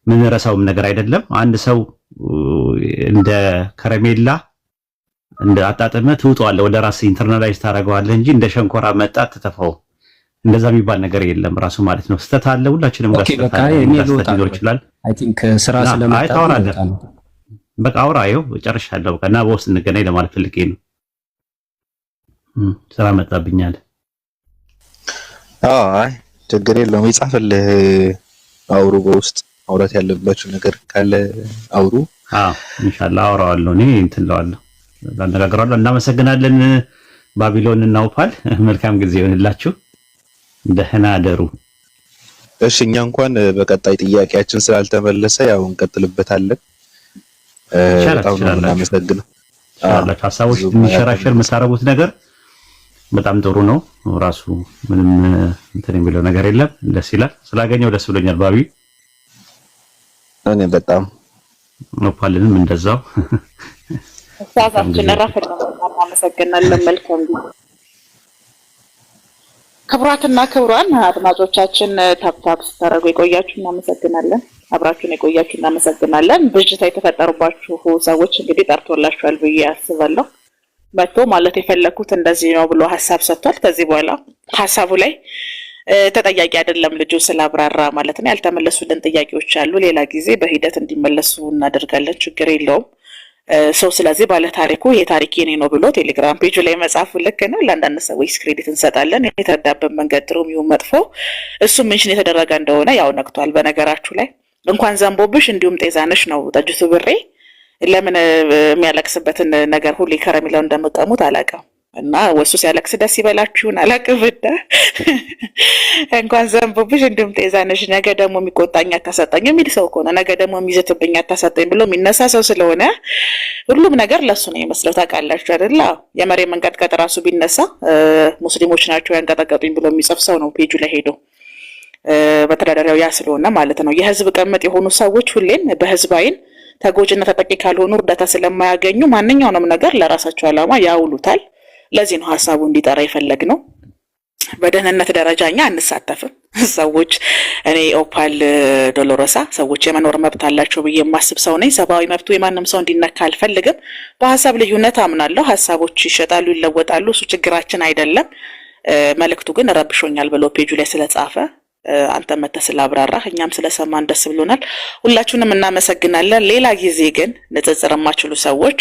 ምን ረሳውም ነገር አይደለም። አንድ ሰው እንደ ከረሜላ እንደ አጣጥመህ ትውጠዋለህ፣ ወደ ራስህ ኢንተርናላይዝ ታደርገዋለህ እንጂ እንደ ሸንኮራ መጣ ትተፋው እንደዛ የሚባል ነገር የለም። ራሱ ማለት ነው ስተት አለ፣ ሁላችንም ጋር ስተት አለ። ሊኖር ይችላል። አይ ቲንክ ስራ ስለመጣ በቃ አውራየው ጨርሻለሁ። በቃ እና በውስጥ እንገናኝ ለማለት ፈልጌ ነው። ስራ መጣብኛል። አይ ችግር የለውም። ይጻፍልህ፣ አውሩ። በውስጥ አውራት ያለባችሁ ነገር ካለ አውሩ። ኢንሻአላህ አውራዋለሁ። እኔ እንትን እለዋለሁ፣ እናነጋግራለን። እናመሰግናለን። ባቢሎን እና ኦፓል መልካም ጊዜ ይሆንላችሁ። ደህና አደሩ። እሺ እኛ እንኳን በቀጣይ ጥያቄያችን ስላልተመለሰ ያው እንቀጥልበታለን። በጣም ነው እናመሰግናለን። ሀሳቦች የሚሸራሸር መሳረቡት ነገር በጣም ጥሩ ነው። ራሱ ምንም እንትን የሚለው ነገር የለም። ደስ ይላል። ስላገኘው ደስ ብሎኛል። ባቢ እኔ በጣም ኦፓልንም እንደዛው ታዛችን ረፈድ ነው። እናመሰግናለን። መልካም ጊዜ። ክቡራትና ክቡራን አድማጮቻችን ታፕታፕ ስታደርጉ የቆያችሁ እናመሰግናለን። አብራችሁን የቆያችሁ እናመሰግናለን። ብዥታ የተፈጠሩባችሁ ሰዎች እንግዲህ ጠርቶላችኋል ብዬ አስባለሁ። መጥቶ ማለት የፈለኩት እንደዚህ ነው ብሎ ሐሳብ ሰጥቷል። ከዚህ በኋላ ሐሳቡ ላይ ተጠያቂ አይደለም ልጁ ስላብራራ ማለት ነው። ያልተመለሱልን ጥያቄዎች አሉ። ሌላ ጊዜ በሂደት እንዲመለሱ እናደርጋለን። ችግር የለውም። ሰው ስለዚህ ባለ ታሪኩ የታሪክ የኔ ነው ብሎ ቴሌግራም ፔጁ ላይ መጻፉ ልክ ነው። ለአንዳንድ ሰዎች ክሬዲት እንሰጣለን። የተረዳበት መንገድ ጥሩ ይሁን መጥፎ እሱ ሜንሽን የተደረገ እንደሆነ ያው ነክቷል። በነገራችሁ ላይ እንኳን ዘንቦብሽ እንዲሁም ጤዛነሽ ነው ጠጅቱ ብሬ ለምን የሚያለቅስበትን ነገር ሁሉ ከረሚላው እንደመቀሙት አላውቅም። እና ወሱ ሲያለቅስ ደስ ይበላችሁን አላውቅም። ብዳ እንኳን ዘንቦብሽ እንድም ጤዛነሽ ነገ ደግሞ የሚቆጣኝ አታሰጠኝ የሚል ሰው ከሆነ ነገ ደግሞ የሚዘትብኝ አታሰጠኝ ብሎ የሚነሳ ሰው ስለሆነ ሁሉም ነገር ለሱ ነው የሚመስለው። ታውቃላችሁ አይደል? የመሬት መንቀጥቀጥ ራሱ ቢነሳ ሙስሊሞች ናቸው ያንቀጠቀጡኝ ብሎ የሚጽፍ ሰው ነው ፔጁ ላይ ሄዶ በተዳዳሪያው ያ ስለሆነ ማለት ነው። የህዝብ ቀመጥ የሆኑ ሰዎች ሁሌም በህዝብ አይን ተጎጂና ተጠቂ ካልሆኑ እርዳታ ስለማያገኙ ማንኛውንም ነገር ለራሳቸው ዓላማ ያውሉታል። ለዚህ ነው ሐሳቡ እንዲጠራ የፈለግነው። በደህንነት ደረጃ እኛ አንሳተፍም። ሰዎች እኔ ኦፓል ዶሎሮሳ ሰዎች የመኖር መብት አላቸው ብዬ የማስብ ሰው ነኝ። ሰብአዊ መብቱ የማንም ሰው እንዲነካ አልፈልግም። በሐሳብ ልዩነት አምናለሁ። ሐሳቦች ይሸጣሉ፣ ይለወጣሉ። እሱ ችግራችን አይደለም። መልእክቱ ግን ረብሾኛል ብሎ ፔጁ ላይ ስለጻፈ አንተ መተህ ስላብራራህ እኛም ስለሰማን ደስ ብሎናል። ሁላችሁንም እናመሰግናለን። ሌላ ጊዜ ግን ንጽጽር የማችሉ ሰዎች፣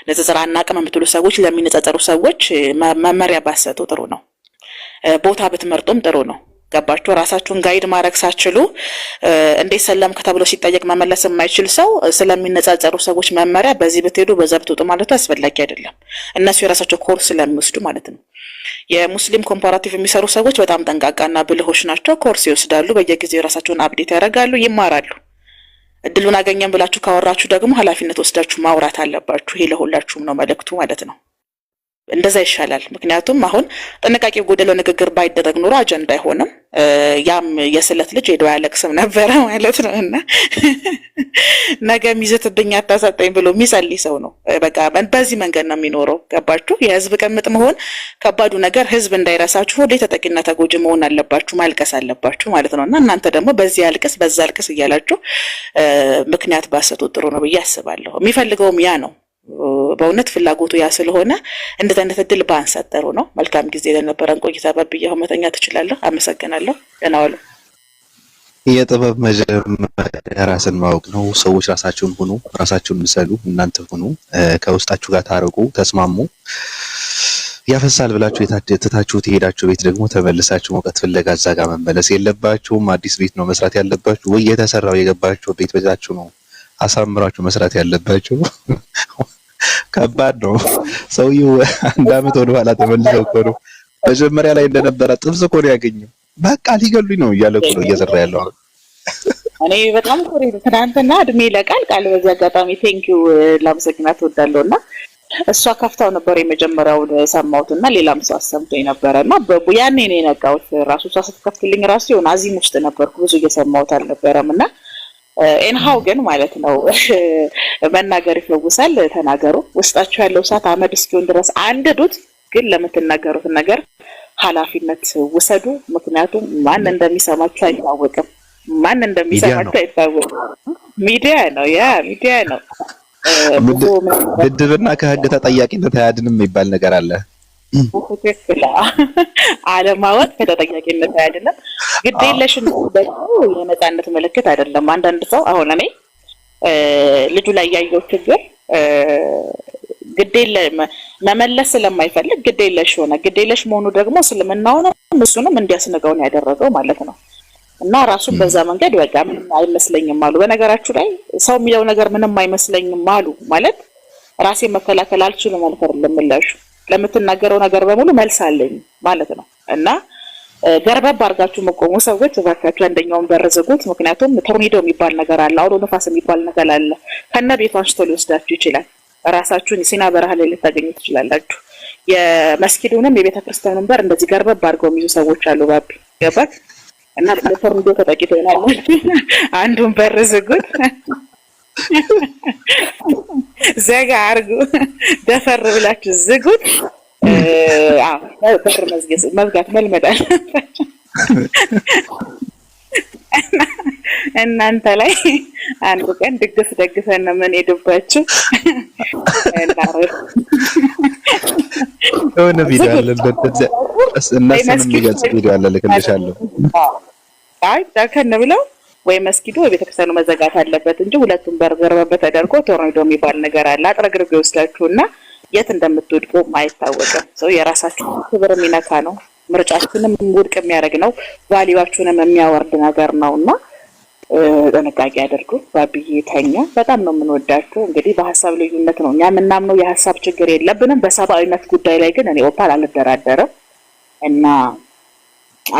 ንጽጽር አናቅም የምትሉ ሰዎች ለሚነጻጸሩ ሰዎች መመሪያ ባሰጡ ጥሩ ነው። ቦታ ብትመርጡም ጥሩ ነው። ገባችሁ? ራሳችሁን ጋይድ ማድረግ ሳትችሉ እንዴት ሰለምክ ተብሎ ሲጠየቅ መመለስ የማይችል ሰው ስለሚነጻጸሩ ሰዎች መመሪያ በዚህ ብትሄዱ በዛ ብትወጡ ማለቱ አስፈላጊ አይደለም። እነሱ የራሳቸው ኮርስ ስለሚወስዱ ማለት ነው። የሙስሊም ኮምፓራቲቭ የሚሰሩ ሰዎች በጣም ጠንቃቃና ብልሆች ናቸው። ኮርስ ይወስዳሉ፣ በየጊዜው የራሳቸውን አፕዴት ያደርጋሉ፣ ይማራሉ። እድሉን አገኘን ብላችሁ ካወራችሁ ደግሞ ኃላፊነት ወስዳችሁ ማውራት አለባችሁ። ይሄ ለሁላችሁም ነው መልእክቱ ማለት ነው። እንደዛ ይሻላል። ምክንያቱም አሁን ጥንቃቄ ጎደለው ንግግር ባይደረግ ኑሮ አጀንዳ አይሆንም። ያም የስለት ልጅ ሄዶ ያለቅስም ነበረ ማለት ነው። እና ነገ ሚዘትብኝ አታሳጣኝ ብሎ የሚጸልይ ሰው ነው። በቃ በዚህ መንገድ ነው የሚኖረው። ገባችሁ? የህዝብ ቅምጥ መሆን ከባዱ ነገር ህዝብ እንዳይረሳችሁ ሁሌ ተጠቂና ተጎጂ መሆን አለባችሁ፣ ማልቀስ አለባችሁ ማለት ነው። እና እናንተ ደግሞ በዚህ አልቅስ በዛ አልቅስ እያላችሁ ምክንያት ባሰጡ ጥሩ ነው ብዬ አስባለሁ። የሚፈልገውም ያ ነው። በእውነት ፍላጎቱ ያ ስለሆነ እንደዚህ አይነት እድል ባንሰጥ ጥሩ ነው። መልካም ጊዜ ለነበረን ቆይታ በብያው መተኛ ትችላለህ። አመሰግናለሁ። ደህና ዋሉ። የጥበብ መጀመሪያ ራስን ማወቅ ነው። ሰዎች ራሳቸውን ሁኑ፣ ራሳቸውን ምሰሉ፣ እናንተ ሁኑ፣ ከውስጣችሁ ጋር ታረቁ፣ ተስማሙ። ያፈሳል ብላችሁ የታችሁት የሄዳችሁ ቤት ደግሞ ተመልሳችሁ መውቀት ፍለጋ እዛ ጋር መመለስ የለባችሁም። አዲስ ቤት ነው መስራት ያለባችሁ። ወይ የተሰራው የገባችሁ ቤት በዛችሁ ነው አሳምራችሁ መስራት ያለባችሁ። ከባድ ነው። ሰውዬው አንድ አመት ወደ ኋላ ተመልሰው እኮ ነው መጀመሪያ ላይ እንደነበረ ጥብስ እኮ ነው ያገኘው። በቃ ሊገሉኝ ነው እያለ እኮ ነው እየሰራ ያለው። እኔ በጣም ኮሪ ትናንትና እድሜ ለቃል በዚህ አጋጣሚ ቴንኪው ላመሰግናት እወዳለሁና እሷ ከፍታው ነበር የመጀመሪያው ሰማሁትና ሌላም ሰው አሰምቶኝ ነበርና ያኔ ነው የነቃሁት። ራሱ እሷ ስትከፍትልኝ ራሱ የሆነ አዚም ውስጥ ነበርኩ፣ ብዙ እየሰማሁት አልነበረምና ኤንሃው ግን ማለት ነው መናገር ይፈውሳል። ተናገሩ። ውስጣችሁ ያለው እሳት አመድ እስኪሆን ድረስ አንድዱት። ግን ለምትናገሩት ነገር ኃላፊነት ውሰዱ። ምክንያቱም ማን እንደሚሰማችሁ አይታወቅም። ማን እንደሚሰማችሁ አይታወቅም። ሚዲያ ነው፣ ያ ሚዲያ ነው። ግድብና ከህግ ተጠያቂነት አያድንም የሚባል ነገር አለ። አለማወቅ ከተጠያቂነት አያድንም። ግዴለሽነት ደግሞ የነጻነት ምልክት አይደለም። አንዳንድ ሰው አሁን እኔ ልጁ ላይ ያየው ችግር ግዴለ መመለስ ስለማይፈልግ ግዴለሽ ሆነ። ግዴለሽ መሆኑ ደግሞ እስልምናውን እሱንም እንዲያስነጋውን ያደረገው ማለት ነው። እና ራሱን በዛ መንገድ በቃ ምንም አይመስለኝም አሉ። በነገራችሁ ላይ ሰው የሚለው ነገር ምንም አይመስለኝም አሉ ማለት ራሴን መከላከል አልችልም ማለት አይደለም። ለምትናገረው ነገር በሙሉ መልስ አለኝ ማለት ነው። እና ገርበብ አድርጋችሁ መቆሙ ሰዎች እባካችሁ አንደኛውን በር ዝጉት። ምክንያቱም ቶርኔዶ የሚባል ነገር አለ፣ አውሎ ነፋስ የሚባል ነገር አለ። ከነ ቤቱ አንስቶ ሊወስዳችሁ ይችላል። ራሳችሁን ሲና በረሃ ላይ ልታገኙ ትችላላችሁ። የመስጊዱንም የቤተ ክርስቲያኑን በር እንደዚህ ገርበብ አድርገው የሚይዙ ሰዎች አሉ። ባቢ ገባት እና ለቶርኔዶ ተጠቂቶ ይሆናል። አንዱን በር ዝጉት፣ ዘጋ አርጉ፣ ደፈር ብላችሁ ዝጉት። በር መዝጋት መልመዳል እናንተ ላይ አንዱ ቀን ድግስ ደግሰን ነው ምን ሄድባችሁ የሆነ ቪዲዮ አለ እናንተንም የሚገልጽ ቪዲዮ አለ ልክልሻለሁ። አይ ዳከነ ብለው ወይ መስጊዱ ወይ ቤተክርስቲያኑ መዘጋት አለበት እንጂ ሁለቱም በርበርበት ተደርጎ ቶርኔዶ የሚባል ነገር አለ። አጥረግርግ ይወስዳችሁና የት እንደምትወድቁ አይታወቅም። ሰው የራሳችሁ ክብር የሚነካ ነው። ምርጫችሁንም ውድቅ የሚያደርግ ነው። ቫልዩአችሁንም የሚያወርድ ነገር ነውና ጥንቃቄ አድርጉ። ባብዬ ተኛ። በጣም ነው የምንወዳችሁ። እንግዲህ በሀሳብ ልዩነት ነው እኛ የምናምነው፣ የሀሳብ ችግር የለብንም። በሰብአዊነት ጉዳይ ላይ ግን እኔ ኦፓል አልደራደርም እና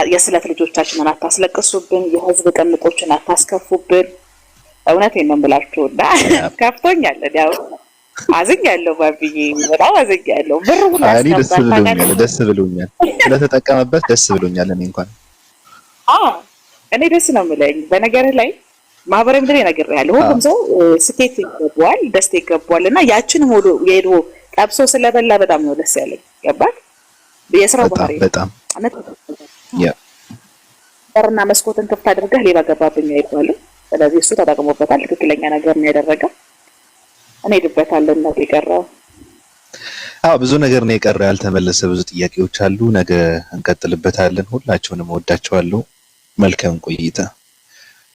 የስለት ልጆቻችንን አታስለቅሱብን፣ የህዝብ ቅምጦችን አታስከፉብን። እውነቴን ነው የምላችሁና ከፍቶኛል። ያው አዝኛለሁ ባብዬ፣ በጣም አዝኛለሁ። ብር ሁሉ ደስ ብሎኛል ስለተጠቀመበት ደስ ብሎኛል። እኔ እንኳን እኔ ደስ ነው የምለኝ። በነገርህ ላይ ማህበራዊ ምድር ነገር ያለው ሁሉም ሰው ስኬት ይገባዋል፣ ደስታ ይገባዋል እና ያችን ሄዶ ጠብሶ ስለበላ በጣም ነው ደስ ያለኝ። ገባህ? የስራው ባህሪ በጣም በርና መስኮትን ክፍት አድርገህ ሌባ ገባብኝ አይባልም። ስለዚህ እሱ ተጠቅሞበታል። ትክክለኛ ነገር ነው ያደረገው። እኔ ሄድበታለሁ እና የቀረው ብዙ ነገር ነው የቀረ፣ ያልተመለሰ ብዙ ጥያቄዎች አሉ። ነገ እንቀጥልበታለን። ሁላችሁንም ወዳችኋለሁ። መልካም ቆይታ